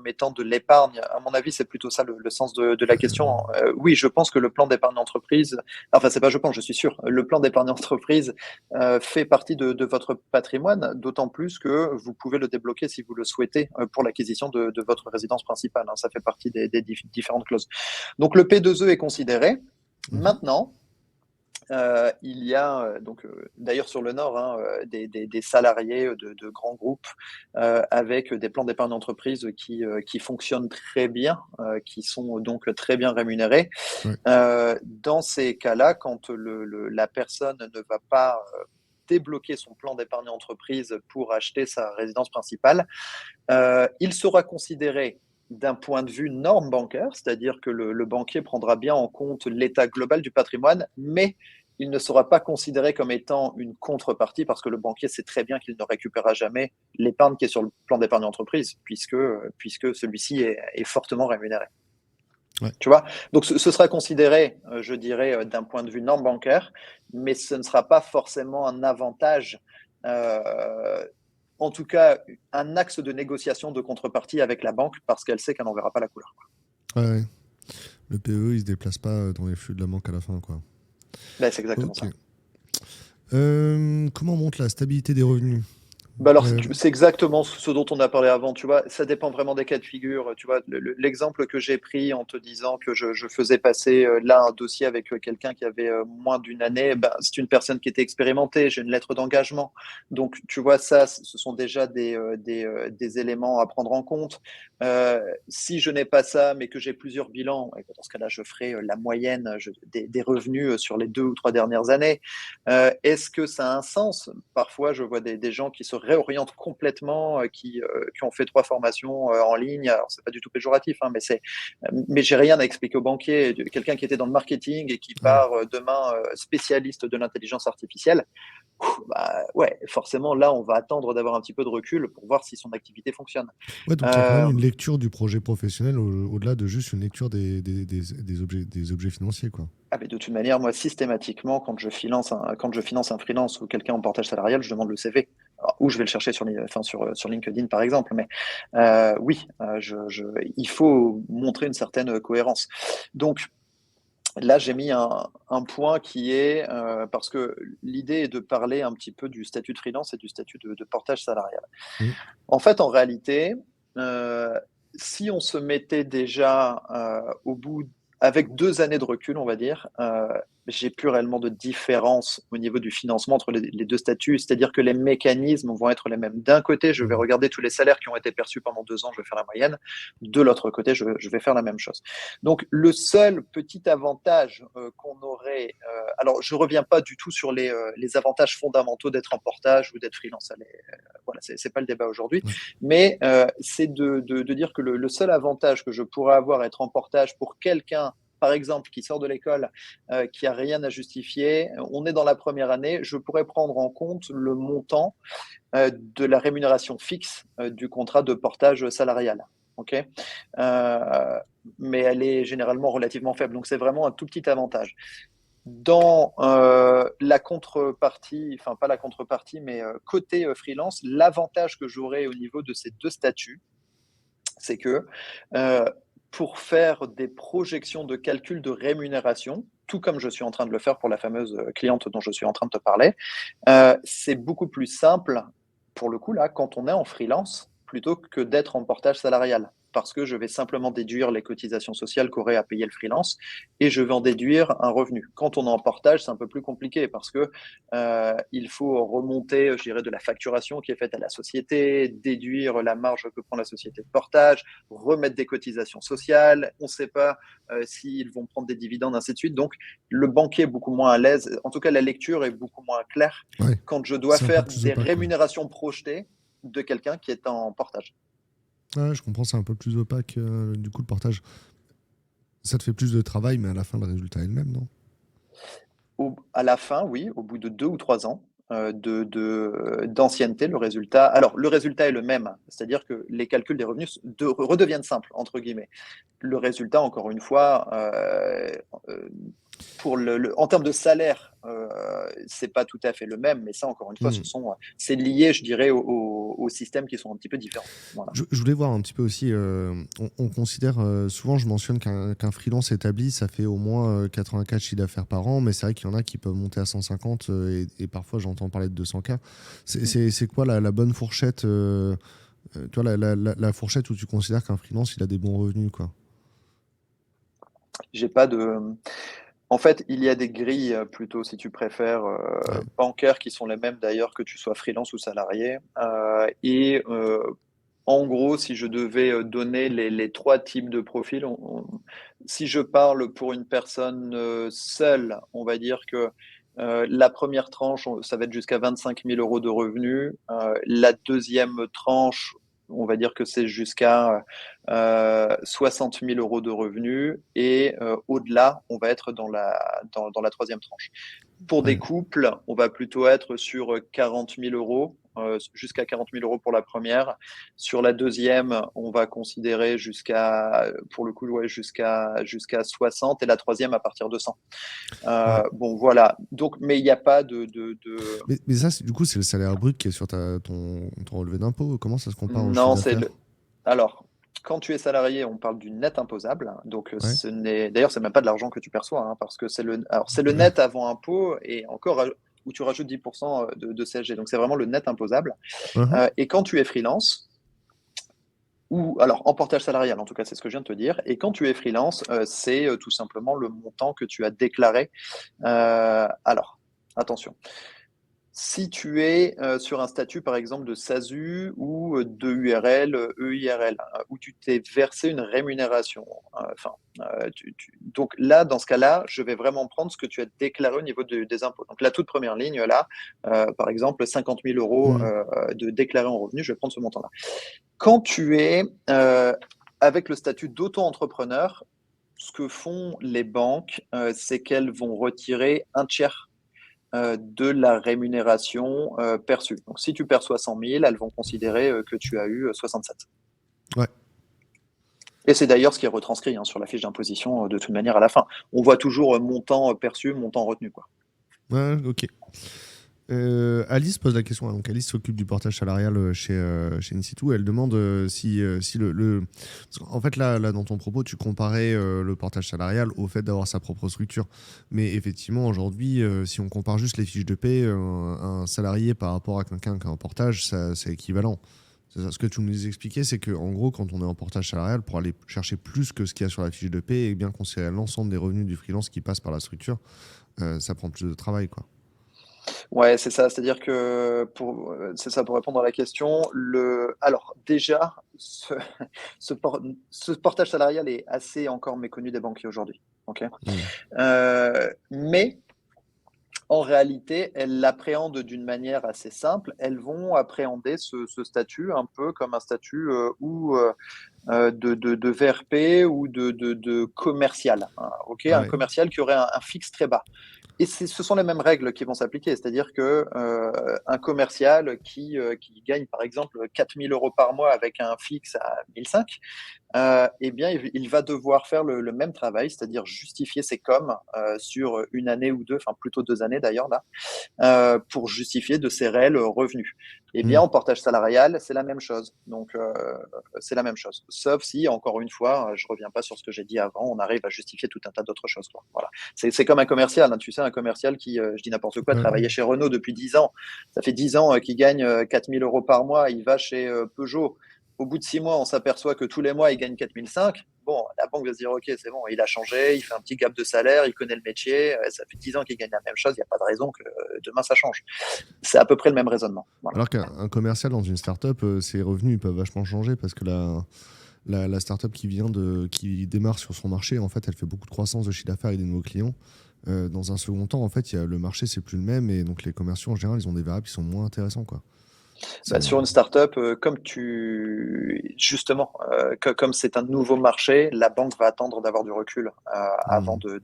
étant de l'épargne. À mon avis, c'est plutôt ça le sens de la question. Oui, je pense que le plan d'épargne entreprise, enfin, c'est pas je pense, je suis sûr, le plan d'épargne entreprise fait partie de votre patrimoine, d'autant plus que vous pouvez le débloquer si vous le souhaitez pour l'acquisition de votre résidence principale, hein. Ça fait partie des différentes clauses. Donc, le P2E est considéré. Mhm. Maintenant, il y a d'ailleurs sur le Nord, hein, des salariés de grands groupes avec des plans d'épargne entreprise qui fonctionnent très bien, qui sont donc très bien rémunérés. Ouais. Dans ces cas-là, quand la personne ne va pas débloquer son plan d'épargne entreprise pour acheter sa résidence principale, il sera considéré d'un point de vue norme bancaire, c'est-à-dire que le banquier prendra bien en compte l'état global du patrimoine, mais il ne sera pas considéré comme étant une contrepartie parce que le banquier sait très bien qu'il ne récupérera jamais l'épargne qui est sur le plan d'épargne entreprise, puisque celui-ci est fortement rémunéré. Ouais. Tu vois. Donc ce sera considéré, je dirais, d'un point de vue norme bancaire, mais ce ne sera pas forcément un avantage, en tout cas un axe de négociation de contrepartie avec la banque parce qu'elle sait qu'elle n'en verra pas la couleur. Ouais, ouais. Le PE, il se déplace pas dans les flux de la banque à la fin, quoi. Ben, c'est exactement Ok. ça. Comment on monte la stabilité des revenus? Bah alors, Euh, c'est exactement ce dont on a parlé avant, tu vois. Ça dépend vraiment des cas de figure. Tu vois, l'exemple que j'ai pris en te disant que je faisais passer là un dossier avec quelqu'un qui avait moins d'une année, ben, c'est une personne qui était expérimentée. J'ai une lettre d'engagement. Donc, tu vois, ça, ce sont déjà des éléments à prendre en compte. Si je n'ai pas ça, mais que j'ai plusieurs bilans, et dans ce cas-là, je ferai la moyenne des revenus sur les 2 ou 3 dernières années. Est-ce que ça a un sens? Parfois, je vois des gens qui se réorientent complètement, qui ont fait 3 formations en ligne. Alors, c'est pas du tout péjoratif, hein, mais j'ai rien à expliquer aux banquiers. Quelqu'un qui était dans le marketing et qui ouais. part demain spécialiste de l'intelligence artificielle, Ouais, forcément, là, on va attendre d'avoir un petit peu de recul pour voir si son activité fonctionne. Ouais, donc il y a quand même une lecture du projet professionnel au-delà de juste une lecture des objets financiers, quoi. Mais de toute manière, moi, systématiquement, quand je finance un freelance ou quelqu'un en portage salarial, je demande le CV. Alors, ou je vais le chercher sur LinkedIn, par exemple. Mais oui, il faut montrer une certaine cohérence. Donc, là, j'ai mis un point qui est, parce que l'idée est de parler un petit peu du statut de freelance et du statut de portage salarial. Mm. En fait, en réalité, si on se mettait déjà au bout, avec 2 années de recul, on va dire, j'ai plus réellement de différence au niveau du financement entre les deux statuts, c'est-à-dire que les mécanismes vont être les mêmes. D'un côté, je vais regarder tous les salaires qui ont été perçus pendant 2 ans, je vais faire la moyenne. De l'autre côté, je vais faire la même chose. Donc, le seul petit avantage qu'on aurait, alors je reviens pas du tout sur les avantages fondamentaux d'être en portage ou d'être freelance. Voilà, c'est pas le débat aujourd'hui, mais c'est de dire que le seul avantage que je pourrais avoir à être en portage pour quelqu'un, par exemple, qui sort de l'école, qui a rien à justifier, on est dans la première année, je pourrais prendre en compte le montant de la rémunération fixe du contrat de portage salarial. Ok, mais elle est généralement relativement faible, donc c'est vraiment un tout petit avantage. Dans la contrepartie, enfin pas la contrepartie, mais côté freelance, l'avantage que j'aurai au niveau de ces deux statuts, c'est que pour faire des projections de calcul de rémunération, tout comme je suis en train de le faire pour la fameuse cliente dont je suis en train de te parler, c'est beaucoup plus simple, pour le coup, là, quand on est en freelance, plutôt que d'être en portage salarial. Parce que je vais simplement déduire les cotisations sociales qu'aurait à payer le freelance et je vais en déduire un revenu. Quand on est en portage, c'est un peu plus compliqué parce que il faut remonter, je dirais, de la facturation qui est faite à la société, déduire la marge que prend la société de portage, remettre des cotisations sociales. On ne sait pas s'ils vont prendre des dividendes, ainsi de suite. Donc, le banquier est beaucoup moins à l'aise. En tout cas, la lecture est beaucoup moins claire quand je dois C'est un peu faire plus des opaque. rémunérations projetées de quelqu'un qui est en portage. Ouais, je comprends, c'est un peu plus opaque, du coup, le portage. Ça te fait plus de travail, mais à la fin, le résultat est le même, non? À la fin, oui, au bout de 2 ou 3 ans d'ancienneté, le résultat. Alors, le résultat est le même, c'est-à-dire que les calculs des revenus redeviennent simples, entre guillemets. Le résultat, encore une fois, en termes de salaire, c'est pas tout à fait le même, mais ça, encore une fois, c'est lié, je dirais, aux systèmes qui sont un petit peu différents. Voilà. Je voulais voir un petit peu aussi, on considère, souvent je mentionne qu'un freelance établi, ça fait au moins 84 chiffres d'affaires par an, mais c'est vrai qu'il y en a qui peuvent monter à 150 et parfois j'entends parler de 200K. C'est quoi la bonne fourchette, toi, la fourchette où tu considères qu'un freelance, il a des bons revenus, quoi? J'ai pas de. En fait, il y a des grilles plutôt, si tu préfères, bancaires qui sont les mêmes d'ailleurs que tu sois freelance ou salarié. En gros, si je devais donner les trois types de profils, si je parle pour une personne seule, on va dire que la première tranche, ça va être jusqu'à 25 000 euros de revenus. La deuxième tranche, on va dire que c'est jusqu'à 60 000 euros de revenus. Et au-delà, on va être dans la troisième tranche. Pour des couples, on va plutôt être sur 40 000 euros, jusqu'à 40 000 euros pour la première. Sur la deuxième, on va considérer pour le coup, jusqu'à 60 et la troisième à partir de 100. Bon, voilà. Donc, mais il n'y a pas de. Mais ça, du coup, c'est le salaire brut qui est sur ton relevé d'impôt. Comment ça se compare au chiffre Non, d'affaires? Alors, quand tu es salarié, on parle du net imposable. Donc, Ouais. d'ailleurs, c'est même pas de l'argent que tu perçois, hein, parce que c'est le net avant impôt et encore où tu rajoutes 10% de CSG. Donc, c'est vraiment le net imposable. Et quand tu es freelance, ou alors en portage salarial, en tout cas, c'est ce que je viens de te dire. Et quand tu es freelance, c'est tout simplement le montant que tu as déclaré. Alors, attention. Si tu es sur un statut, par exemple, de SASU ou de URL, EIRL, où tu t'es versé une rémunération. Donc là, dans ce cas-là, je vais vraiment prendre ce que tu as déclaré au niveau des impôts. Donc la toute première ligne, là, par exemple, 50 000 euros de déclaré en revenu, je vais prendre ce montant-là. Quand tu es avec le statut d'auto-entrepreneur, ce que font les banques, c'est qu'elles vont retirer un tiers de la rémunération perçue. Donc, si tu perçois 100 000, elles vont considérer que tu as eu 67. Ouais. Et c'est d'ailleurs ce qui est retranscrit sur la fiche d'imposition de toute manière à la fin. On voit toujours montant perçu, montant retenu, quoi. Ouais, ok. Alice pose la question. Donc Alice s'occupe du portage salarial chez In-Situ. Elle demande si en fait là dans ton propos tu comparais le portage salarial au fait d'avoir sa propre structure. Mais effectivement aujourd'hui si on compare juste les fiches de paie, un salarié par rapport à quelqu'un qui a un portage, c'est équivalent. C'est ça. Ce que tu nous expliquais, c'est que en gros quand on est en portage salarial, pour aller chercher plus que ce qu'il y a sur la fiche de paie et bien considérer l'ensemble des revenus du freelance qui passent par la structure, ça prend plus de travail, quoi. Ouais, c'est ça. C'est-à-dire que c'est ça pour répondre à la question. Alors déjà, ce portage salarial est assez encore méconnu des banquiers aujourd'hui. Ok. Mais en réalité, elles l'appréhendent d'une manière assez simple. Elles vont appréhender ce statut un peu comme un statut de VRP ou de commercial. Ok, un Ouais. commercial qui aurait un fixe très bas. Et ce sont les mêmes règles qui vont s'appliquer. C'est-à-dire que un commercial qui gagne, par exemple, 4 000 € par mois avec un fixe à 1 500, eh bien, il va devoir faire le même travail, c'est-à-dire justifier ses coms sur une année ou deux, enfin plutôt 2 années d'ailleurs là, pour justifier de ses réels revenus. Eh bien, en portage salarial, c'est la même chose. Donc, c'est la même chose. Sauf si, encore une fois, je reviens pas sur ce que j'ai dit avant, on arrive à justifier tout un tas d'autres choses, quoi. Voilà. C'est comme un commercial, tu sais, un commercial qui, je dis n'importe quoi, travaillait chez Renault depuis 10 ans. Ça fait 10 ans qu'il gagne 4 000 € par mois. Il va chez Peugeot. Au bout de 6 mois, on s'aperçoit que tous les mois, il gagne 4 500. Bon, la banque va se dire, OK, c'est bon, il a changé, il fait un petit gap de salaire, il connaît le métier, ça fait 10 ans qu'il gagne la même chose, il n'y a pas de raison que demain ça change. C'est à peu près le même raisonnement. Voilà. Alors qu'un commercial dans une start-up, ses revenus ils peuvent vachement changer parce que la start-up qui démarre sur son marché, en fait, elle fait beaucoup de croissance de chiffre d'affaires et des nouveaux clients. Dans un second temps, en fait, le marché, c'est plus le même et donc les commerciaux, en général, ils ont des variables qui sont moins intéressants, quoi. Sur une start-up, justement, comme c'est un nouveau marché, la banque va attendre d'avoir du recul avant de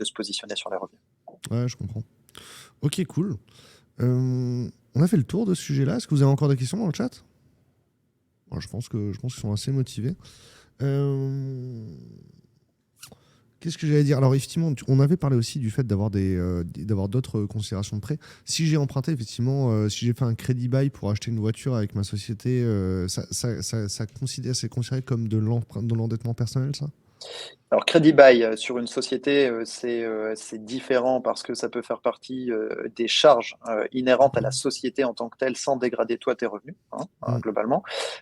se positionner sur les revenus. Ouais, je comprends. Ok, cool. On a fait le tour de ce sujet-là. Est-ce que vous avez encore des questions dans le chat ? Je pense qu'ils sont assez motivés. Qu'est-ce que j'allais dire ? Alors, effectivement, on avait parlé aussi du fait d'avoir d'autres considérations de prêt. Si j'ai emprunté, effectivement, si j'ai fait un crédit bail pour acheter une voiture avec ma société, c'est considéré comme de l'endettement personnel, ça ? Alors, crédit bail sur une société, c'est différent parce que ça peut faire partie des charges inhérentes à la société en tant que telle sans dégrader toi tes revenus, globalement.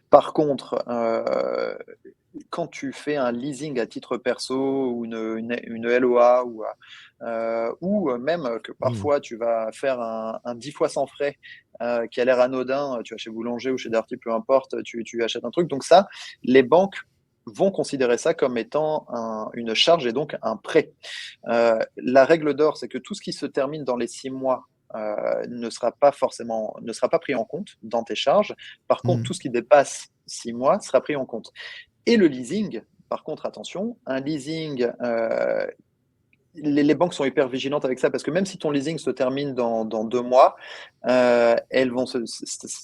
Par contre, quand tu fais un leasing à titre perso ou une LOA ou même que parfois tu vas faire un 10 fois sans frais qui a l'air anodin, tu vas chez Boulanger ou chez Darty, peu importe, tu achètes un truc. Donc ça, les banques vont considérer ça comme étant une charge et donc un prêt. La règle d'or, c'est que tout ce qui se termine dans les 6 mois ne sera pas pris en compte dans tes charges. Par contre, tout ce qui dépasse 6 mois sera pris en compte. Et le leasing, par contre, attention, un leasing, les banques sont hyper vigilantes avec ça parce que même si ton leasing se termine dans 2 mois, c'est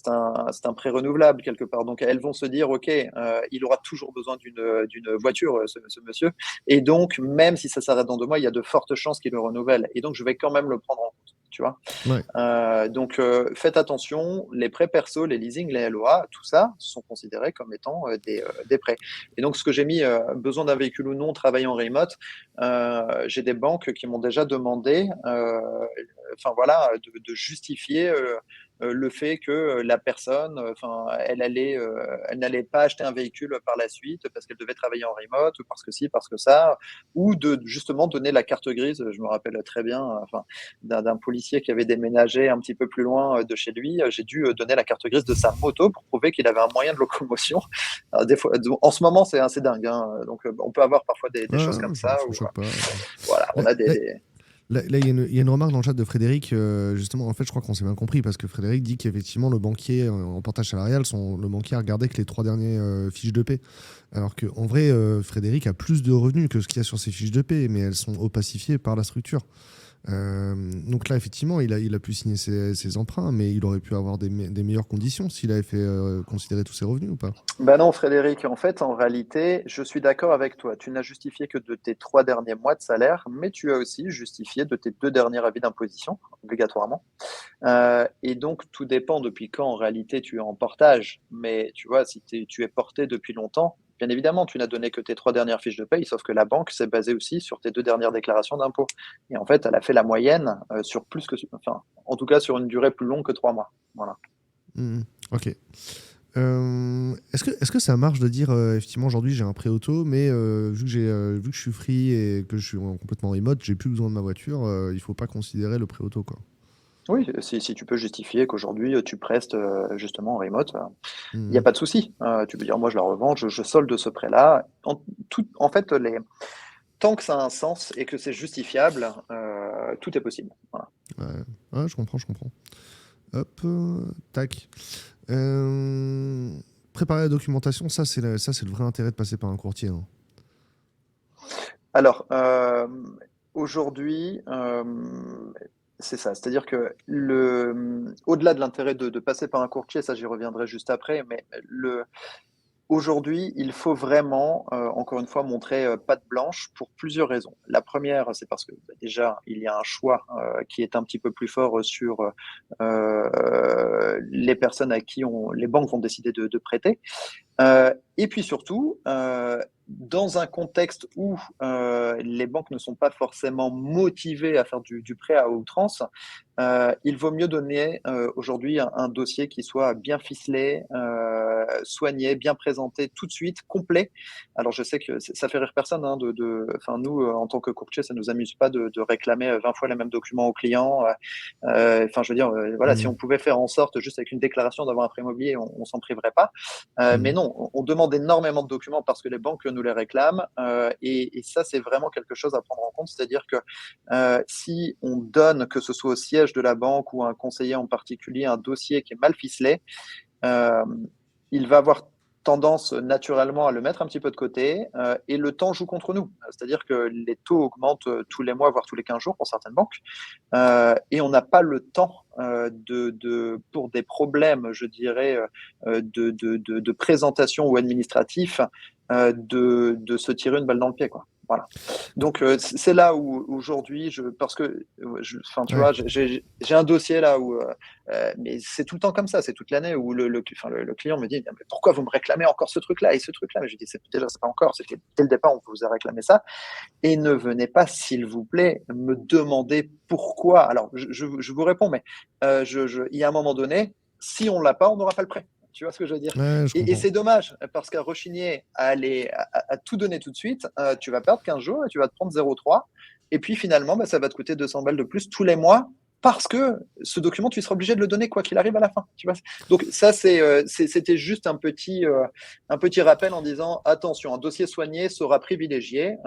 un prêt renouvelable quelque part. Donc elles vont se dire, OK, il aura toujours besoin d'une voiture, ce monsieur. Et donc, même si ça s'arrête dans 2 mois, il y a de fortes chances qu'il le renouvelle. Et donc, je vais quand même le prendre en compte. Tu vois. Ouais. Donc, faites attention, les prêts perso, les leasing, les LOA, tout ça sont considérés comme étant des prêts. Et donc, ce que j'ai mis, besoin d'un véhicule ou non, travailler en remote, j'ai des banques qui m'ont déjà demandé de justifier le fait que la personne, elle n'allait pas acheter un véhicule par la suite parce qu'elle devait travailler en remote ou parce que ci, parce que ça, ou de justement donner la carte grise. Je me rappelle très bien d'un policier qui avait déménagé un petit peu plus loin de chez lui. J'ai dû donner la carte grise de sa moto pour prouver qu'il avait un moyen de locomotion. Alors, des fois, en ce moment, c'est assez dingue. Donc, on peut avoir parfois des choses comme ça. Voilà, on a Là, il y a une remarque dans le chat de Frédéric, justement, en fait, je crois qu'on s'est bien compris, parce que Frédéric dit qu'effectivement, le banquier en portage salarial, le banquier a regardé que les 3 dernières fiches de paie. Alors qu'en vrai, Frédéric a plus de revenus que ce qu'il y a sur ses fiches de paie, mais elles sont opacifiées par la structure. Donc là, effectivement, il a pu signer ses emprunts, mais il aurait pu avoir des meilleures conditions s'il avait fait considérer tous ses revenus ou pas? Ben non, Frédéric, en fait, en réalité, je suis d'accord avec toi. Tu n'as justifié que de tes 3 derniers mois de salaire, mais tu as aussi justifié de tes 2 derniers avis d'imposition, obligatoirement. Et donc, tout dépend depuis quand, en réalité, tu es en portage. Mais tu vois, si tu es porté depuis longtemps, bien évidemment, tu n'as donné que tes 3 dernières fiches de paye, sauf que la banque s'est basée aussi sur tes 2 dernières déclarations d'impôts. Et en fait, elle a fait la moyenne sur plus que, enfin, en tout cas, sur une durée plus longue que 3 mois. Voilà. Ok. Est-ce que ça marche de dire effectivement aujourd'hui j'ai un prêt auto, mais vu que je suis free et que je suis complètement remote, j'ai plus besoin de ma voiture, il faut pas considérer le prêt auto, quoi. Oui, si tu peux justifier qu'aujourd'hui tu prestes justement en remote, il n'y a Mhm. pas de souci. Tu peux dire, moi je la revends, je solde ce prêt-là. En fait, tant que ça a un sens et que c'est justifiable, tout est possible. Voilà. Ouais. Ouais, je comprends. Hop, tac. Euh, Préparer la documentation, ça c'est le vrai intérêt de passer par un courtier, hein. Alors, aujourd'hui, c'est ça. C'est-à-dire que au-delà de l'intérêt de passer par un courtier, ça j'y reviendrai juste après, mais aujourd'hui, il faut vraiment, encore une fois, montrer patte blanche pour plusieurs raisons. La première, c'est parce que déjà, il y a un choix qui est un petit peu plus fort sur les personnes à qui les banques vont décider de prêter. Et puis surtout, dans un contexte où les banques ne sont pas forcément motivées à faire du prêt à outrance, il vaut mieux donner aujourd'hui un dossier qui soit bien ficelé, soigné, bien présenté tout de suite, complet. Alors je sais que ça fait rire personne, hein, enfin nous, en tant que courtier, ça nous amuse pas de réclamer 20 fois les mêmes documents aux clients. Enfin, je veux dire, voilà, si Mhm. on pouvait faire en sorte, juste avec une déclaration d'avoir un prêt immobilier, on s'en priverait pas. Mais Mhm. non, on demande énormément de documents parce que les banques nous les réclament. Et ça, c'est vraiment quelque chose à prendre en compte. C'est-à-dire que si on donne, que ce soit au siège de la banque ou à un conseiller en particulier, un dossier qui est mal ficelé, euh, il va avoir tendance naturellement à le mettre un petit peu de côté et le temps joue contre nous. C'est-à-dire que les taux augmentent tous les mois, voire tous les 15 jours pour certaines banques et on n'a pas le temps pour des problèmes, je dirais, de présentation ou administratif, de se tirer une balle dans le pied, quoi. Voilà. Donc c'est là où aujourd'hui, parce que, enfin, tu Ouais. vois, j'ai un dossier là où, mais c'est tout le temps comme ça, c'est toute l'année où enfin, le client me dit, mais pourquoi vous me réclamez encore ce truc-là et ce truc-là? Mais je dis, déjà, c'est pas encore, c'était dès le départ, on vous a réclamé ça. Et ne venez pas, s'il vous plaît, me demander pourquoi. Alors, je vous réponds, mais il y a un moment donné, si on l'a pas, on n'aura pas le prêt. Tu vois ce que je veux dire? Ouais, je Et comprends. c'est dommage, parce qu'à rechigner, à tout donner tout de suite, tu vas perdre 15 jours et tu vas te prendre 0,3. Et puis finalement, bah, ça va te coûter 200 balles de plus tous les mois parce que ce document, tu seras obligé de le donner quoi qu'il arrive à la fin. Tu vois. Donc ça, c'était juste un petit rappel en disant, attention, un dossier soigné sera privilégié,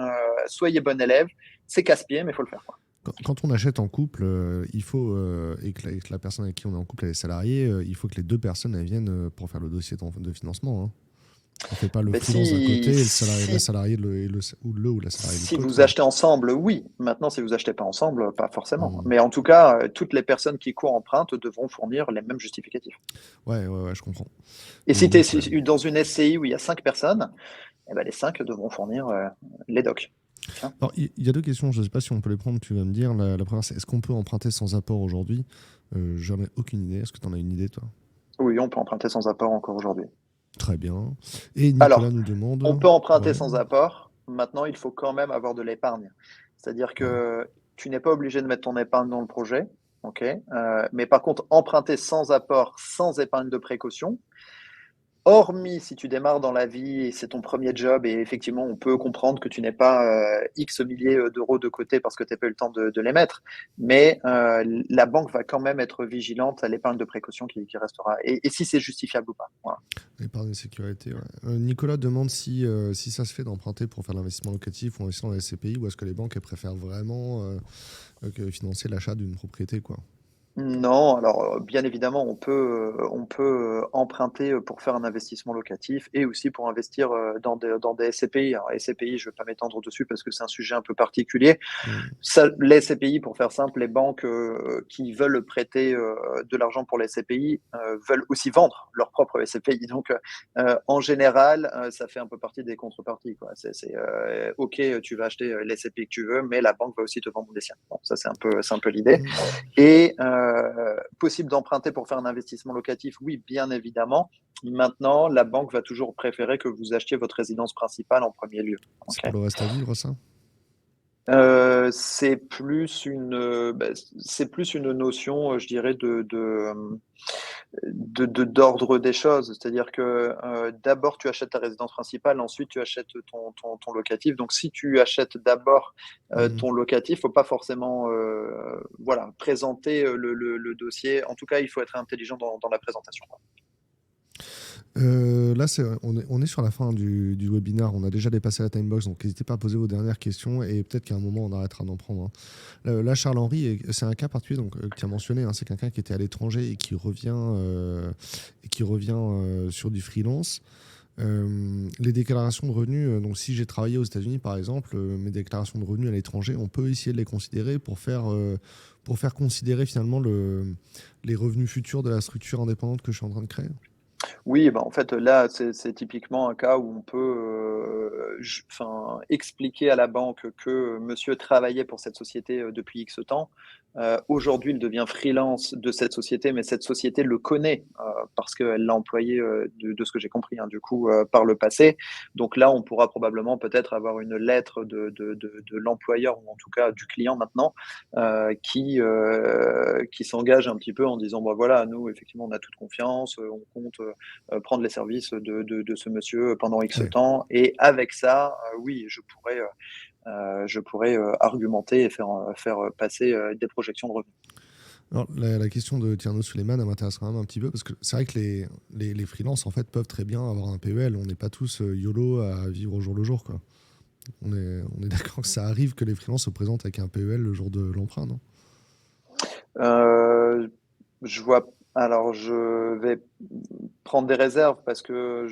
soyez bon élève, c'est casse-pied, mais il faut le faire, quoi. Quand on achète en couple, il faut, et que la personne avec qui on est en couple elle est salariée, il faut que les deux personnes elles viennent pour faire le dossier de financement, hein. On fait pas le Mais freelance d'un côté et la si, salariée ou la salariée de l'autre si côté, vous hein. achetez ensemble, oui. Maintenant, si vous achetez pas ensemble, pas forcément. Hmm. Mais en tout cas, toutes les personnes qui courent empreinte devront fournir les mêmes justificatifs. Ouais, je comprends. Et Et si tu donc, es dans une SCI où il y a 5 personnes, eh ben, les 5 devront fournir les docs. Tiens. alors, il y a deux questions, je ne sais pas si on peut les prendre, tu vas me dire. La première, c'est est-ce qu'on peut emprunter sans apport aujourd'hui? J'en ai aucune idée. Est-ce que tu en as une idée, toi? Oui, on peut emprunter sans apport encore aujourd'hui. Très bien. Et Nicolas Alors, nous on demande. peut emprunter Ouais. sans apport. Maintenant, il faut quand même avoir de l'épargne. C'est-à-dire Ouais. que tu n'es pas obligé de mettre ton épargne dans le projet. OK. Mais par contre, emprunter sans apport, sans épargne de précaution, hormis si tu démarres dans la vie et c'est ton premier job et effectivement, on peut comprendre que tu n'aies pas X milliers d'euros de côté parce que tu n'as pas eu le temps de les mettre. Mais la banque va quand même être vigilante à l'épargne de précaution qui restera. Et si c'est justifiable ou pas. Voilà. Épargne de sécurité, ouais. Nicolas demande si ça se fait d'emprunter pour faire l'investissement locatif ou investir dans les SCPI ou est-ce que les banques elles préfèrent vraiment que financer l'achat d'une propriété, quoi. Non, alors, bien évidemment, on peut, emprunter, pour faire un investissement locatif et aussi pour investir, dans des SCPI. Alors les SCPI, je ne vais pas m'étendre dessus parce que c'est un sujet un peu particulier. Mm. Ça, les SCPI, pour faire simple, les banques, qui veulent prêter, de l'argent pour les SCPI, veulent aussi vendre leurs propres SCPI. Donc, en général, ça fait un peu partie des contreparties, quoi. OK, tu vas acheter, les SCPI que tu veux, mais la banque va aussi te vendre des siens. Bon, ça, c'est un peu l'idée. Mm. Et possible d'emprunter pour faire un investissement locatif, oui, bien évidemment. Maintenant, la banque va toujours préférer que vous achetiez votre résidence principale en premier lieu. C'est Ok. pour le reste à vivre, ça? C'est plus c'est plus une notion, je dirais, d'ordre des choses. C'est-à-dire que d'abord, tu achètes ta résidence principale, ensuite, tu achètes ton locatif. Donc, si tu achètes d'abord Mm. ton locatif, il ne faut pas forcément voilà, présenter le dossier. En tout cas, il faut être intelligent dans la présentation. Là, on est sur la fin du webinaire. On a déjà dépassé la timebox, donc n'hésitez pas à poser vos dernières questions et peut-être qu'à un moment, on arrêtera d'en prendre, hein. Là, Charles-Henri, c'est un cas particulier donc, que tu as mentionné, hein. C'est quelqu'un qui était à l'étranger et qui revient sur du freelance. Les déclarations de revenus, donc si j'ai travaillé aux États-Unis par exemple, mes déclarations de revenus à l'étranger, on peut essayer de les considérer pour faire considérer finalement les revenus futurs de la structure indépendante que je suis en train de créer. Oui, bah, en fait, là, c'est typiquement un cas où on peut, expliquer à la banque que monsieur travaillait pour cette société, depuis X temps. Aujourd'hui, il devient freelance de cette société, mais cette société le connaît, parce qu'elle l'a employé, de ce que j'ai compris, hein, du coup, par le passé. Donc là, on pourra probablement peut-être avoir une lettre de l'employeur ou en tout cas du client maintenant, qui s'engage un petit peu en disant: «Bah, voilà, nous, effectivement, on a toute confiance, on compte, prendre les services de ce monsieur pendant X Ouais. temps. Et avec ça, oui, je pourrais argumenter et faire passer des projections de revenus. Alors, la question de Tierno Suleiman, elle m'intéresse quand même un petit peu parce que c'est vrai que les freelances en fait peuvent très bien avoir un PEL. On n'est pas tous YOLO à vivre au jour le jour, quoi. On est d'accord que ça arrive que les freelances se présentent avec un PEL le jour de l'emprunt, non? Euh, je vois. Alors, je vais prendre des réserves parce que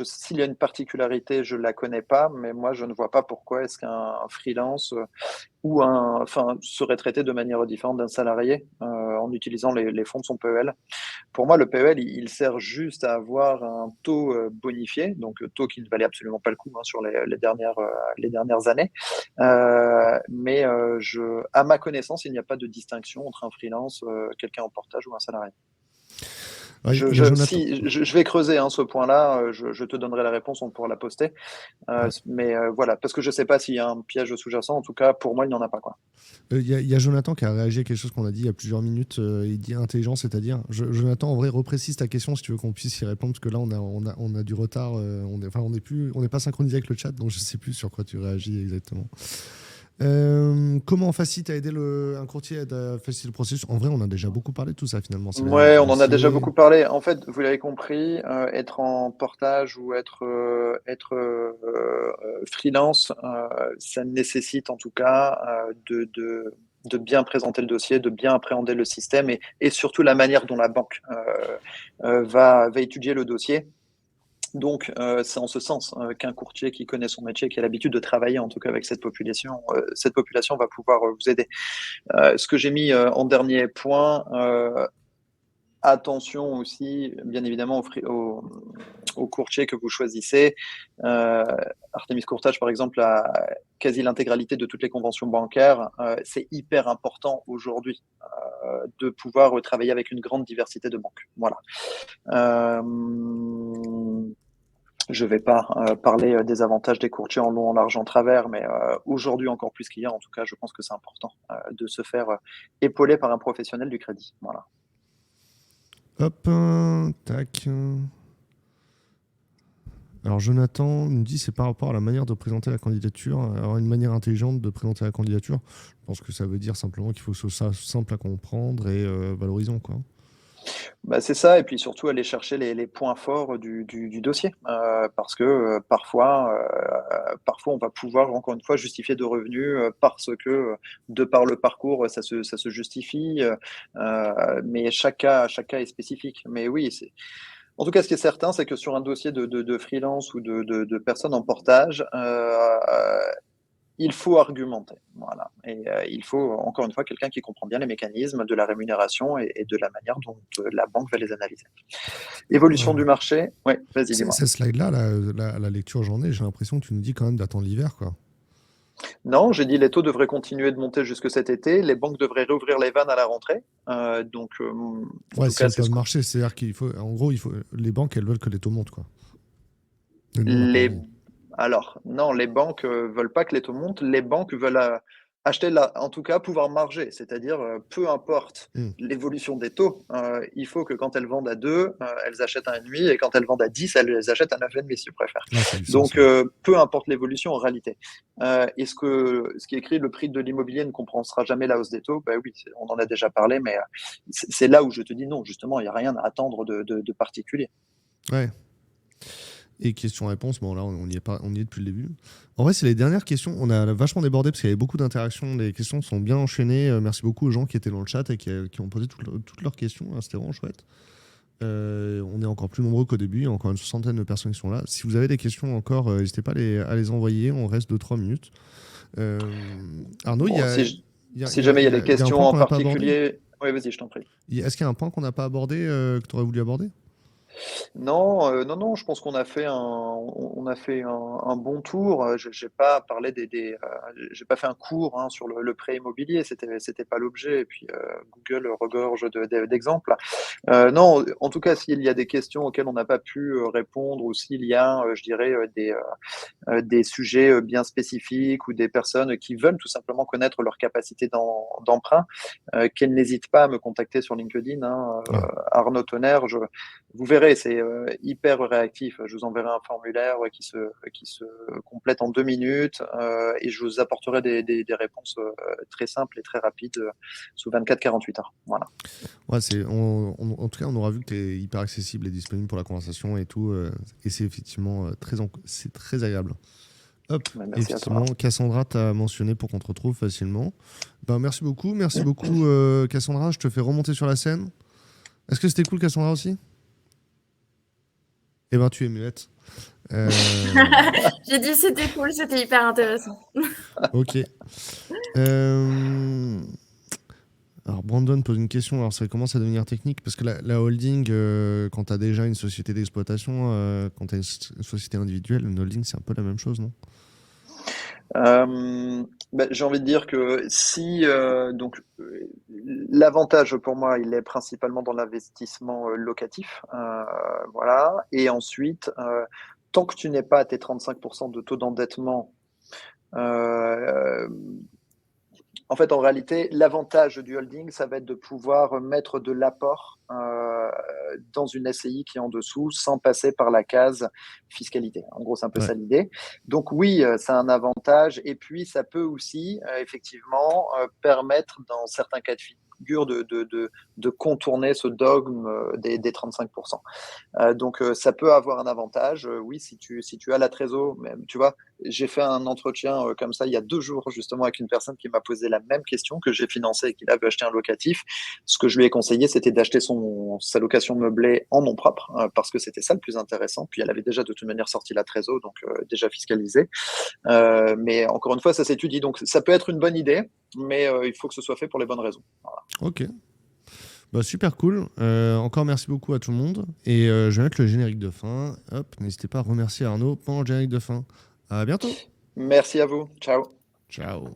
s'il y a une particularité, je la connais pas, mais moi, je ne vois pas pourquoi est-ce qu'un freelance serait traité de manière différente d'un salarié en utilisant les fonds de son PEL. Pour moi, le PEL, il sert juste à avoir un taux bonifié, donc taux qui ne valait absolument pas le coup, hein, sur les dernières années. Mais à ma connaissance, il n'y a pas de distinction entre un freelance, quelqu'un en portage ou un salarié. Ah, il y a Jonathan. Je vais creuser, hein, ce point-là, je te donnerai la réponse, on pourra la poster. Ouais. Mais voilà, parce que je ne sais pas s'il y a un piège sous-jacent. En tout cas, pour moi, il n'y en a pas, quoi. Il y a Jonathan qui a réagi à quelque chose qu'on a dit il y a plusieurs minutes. Il dit intelligent, c'est-à-dire. Jonathan, en vrai, reprécise ta question si tu veux qu'on puisse y répondre, parce que là, on a du retard. On n'est pas synchronisé avec le chat, donc je ne sais plus sur quoi tu réagis exactement. Comment on facilite à aider un courtier à faciliter le processus? En vrai, on a déjà beaucoup parlé de tout ça finalement. C'est Ouais, du on en a déjà dossier. beaucoup parlé. En fait, vous l'avez compris, être en portage ou être freelance, ça nécessite en tout cas de bien présenter le dossier, de bien appréhender le système et surtout la manière dont la banque va étudier le dossier. Donc, c'est en ce sens qu'un courtier qui connaît son métier, qui a l'habitude de travailler en tout cas avec cette population va pouvoir vous aider. Ce que j'ai mis en dernier point, attention aussi, bien évidemment, au courtier que vous choisissez. Euh, Artemis Courtage, par exemple, a quasi l'intégralité de toutes les conventions bancaires. C'est hyper important aujourd'hui de pouvoir travailler avec une grande diversité de banques. Voilà. Euh, je ne vais pas parler des avantages des courtiers en long, en large, en travers, mais aujourd'hui encore plus qu'hier, en tout cas, je pense que c'est important de se faire épauler par un professionnel du crédit. Voilà. Hop, tac. Alors Jonathan nous dit c'est par rapport à la manière de présenter la candidature. Alors une manière intelligente de présenter la candidature, je pense que ça veut dire simplement qu'il faut que ce soit simple à comprendre et valorisant, quoi. C'est ça, et puis surtout aller chercher les points forts du dossier, parce que parfois on va pouvoir encore une fois justifier de revenus parce que de par le parcours ça se justifie, mais chaque cas est spécifique. Mais oui, en tout cas, ce qui est certain, c'est que sur un dossier de freelance ou de personnes en portage, il faut argumenter. Voilà. Et il faut, encore une fois, quelqu'un qui comprend bien les mécanismes de la rémunération et de la manière dont la banque va les analyser. Évolution du marché. Oui, vas-y, dis-moi. Cette slide-là, la lecture journée, j'ai l'impression que tu nous dis quand même d'attendre l'hiver, quoi. Non, j'ai dit les taux devraient continuer de monter jusque cet été. Les banques devraient réouvrir les vannes à la rentrée. C'est le marché. C'est-à-dire qu'il faut, en gros, les banques, elles veulent que les taux montent, quoi. Alors, non, les banques veulent pas que les taux montent. Les banques veulent acheter, en tout cas, pouvoir marger. C'est-à-dire, peu importe l'évolution des taux, il faut que quand elles vendent à 2, elles achètent à 1,5, et quand elles vendent à 10, elles achètent à 9,5, si tu préfères. Donc, peu importe l'évolution en réalité. Et ce qui est écrit, le prix de l'immobilier ne compensera jamais la hausse des taux. Oui, on en a déjà parlé, mais c'est là où je te dis non, justement, il n'y a rien à attendre de particulier. Ouais. Et questions-réponses, bon là on y est depuis le début. En vrai, c'est les dernières questions. On a vachement débordé parce qu'il y avait beaucoup d'interactions. Les questions sont bien enchaînées. Merci beaucoup aux gens qui étaient dans le chat et qui ont posé toutes leurs questions. C'était vraiment chouette. On est encore plus nombreux qu'au début. Il y a encore une 60aine de personnes qui sont là. Si vous avez des questions encore, n'hésitez pas à les envoyer. On reste 2-3 minutes. Arnaud, si jamais il y a des questions en particulier... Oui, vas-y, je t'en prie. Est-ce qu'il y a un point qu'on n'a pas abordé, que tu aurais voulu aborder ? Non, je pense qu'on a fait un bon tour. J'ai pas parlé j'ai pas fait un cours sur le prêt immobilier, c'était pas l'objet. Et puis Google regorge d'exemples. Non, en tout cas, s'il y a des questions auxquelles on n'a pas pu répondre, ou s'il y a, je dirais, des sujets bien spécifiques, ou des personnes qui veulent tout simplement connaître leur capacité d'emprunt, qu'elles n'hésitent pas à me contacter sur LinkedIn. Arnaud Tonnerre, vous verrez, c'est hyper réactif. Je vous enverrai un formulaire qui se complète en 2 minutes, et je vous apporterai des réponses très simples et très rapides sous 24-48 heures. Voilà. Ouais, en tout cas, on aura vu que tu es hyper accessible et disponible pour la conversation et tout. Et c'est effectivement c'est très agréable. Hop, effectivement, Cassandra t'a mentionné pour qu'on te retrouve facilement. Merci beaucoup. Merci beaucoup, Cassandra. Je te fais remonter sur la scène. Est-ce que c'était cool, Cassandra, aussi ? Tu es muette. J'ai dit c'était cool, c'était hyper intéressant. Ok. Alors Brandon pose une question, alors ça commence à devenir technique, parce que la holding, quand tu as déjà une société d'exploitation, quand tu as une société individuelle, une holding, c'est un peu la même chose, non ? J'ai envie de dire que si l'avantage pour moi, il est principalement dans l'investissement locatif, voilà. Et ensuite, tant que tu n'es pas à tes 35% de taux d'endettement, en fait, en réalité, l'avantage du holding, ça va être de pouvoir mettre de l'apport dans une SCI qui est en dessous, sans passer par la case fiscalité. En gros, c'est un peu ça l'idée. Donc oui, c'est un avantage. Et puis, ça peut aussi, effectivement, permettre, dans certains cas de figure, de contourner ce dogme des 35%. Donc, ça peut avoir un avantage. Oui, si tu as la trésor, même, tu vois, j'ai fait un entretien comme ça il y a 2 jours, justement, avec une personne qui m'a posé la même question, que j'ai financée et qui avait acheté un locatif. Ce que je lui ai conseillé, c'était d'acheter sa location meublée en nom propre, parce que c'était ça le plus intéressant. Puis elle avait déjà de toute manière sorti la trésor, donc déjà fiscalisée. Mais encore une fois, ça s'étudie. Donc ça peut être une bonne idée, mais il faut que ce soit fait pour les bonnes raisons. Voilà. Ok. Super cool. Encore merci beaucoup à tout le monde. Et je vais mettre le générique de fin. Hop, n'hésitez pas à remercier Arnaud pendant le générique de fin. À bientôt. Merci à vous. Ciao. Ciao.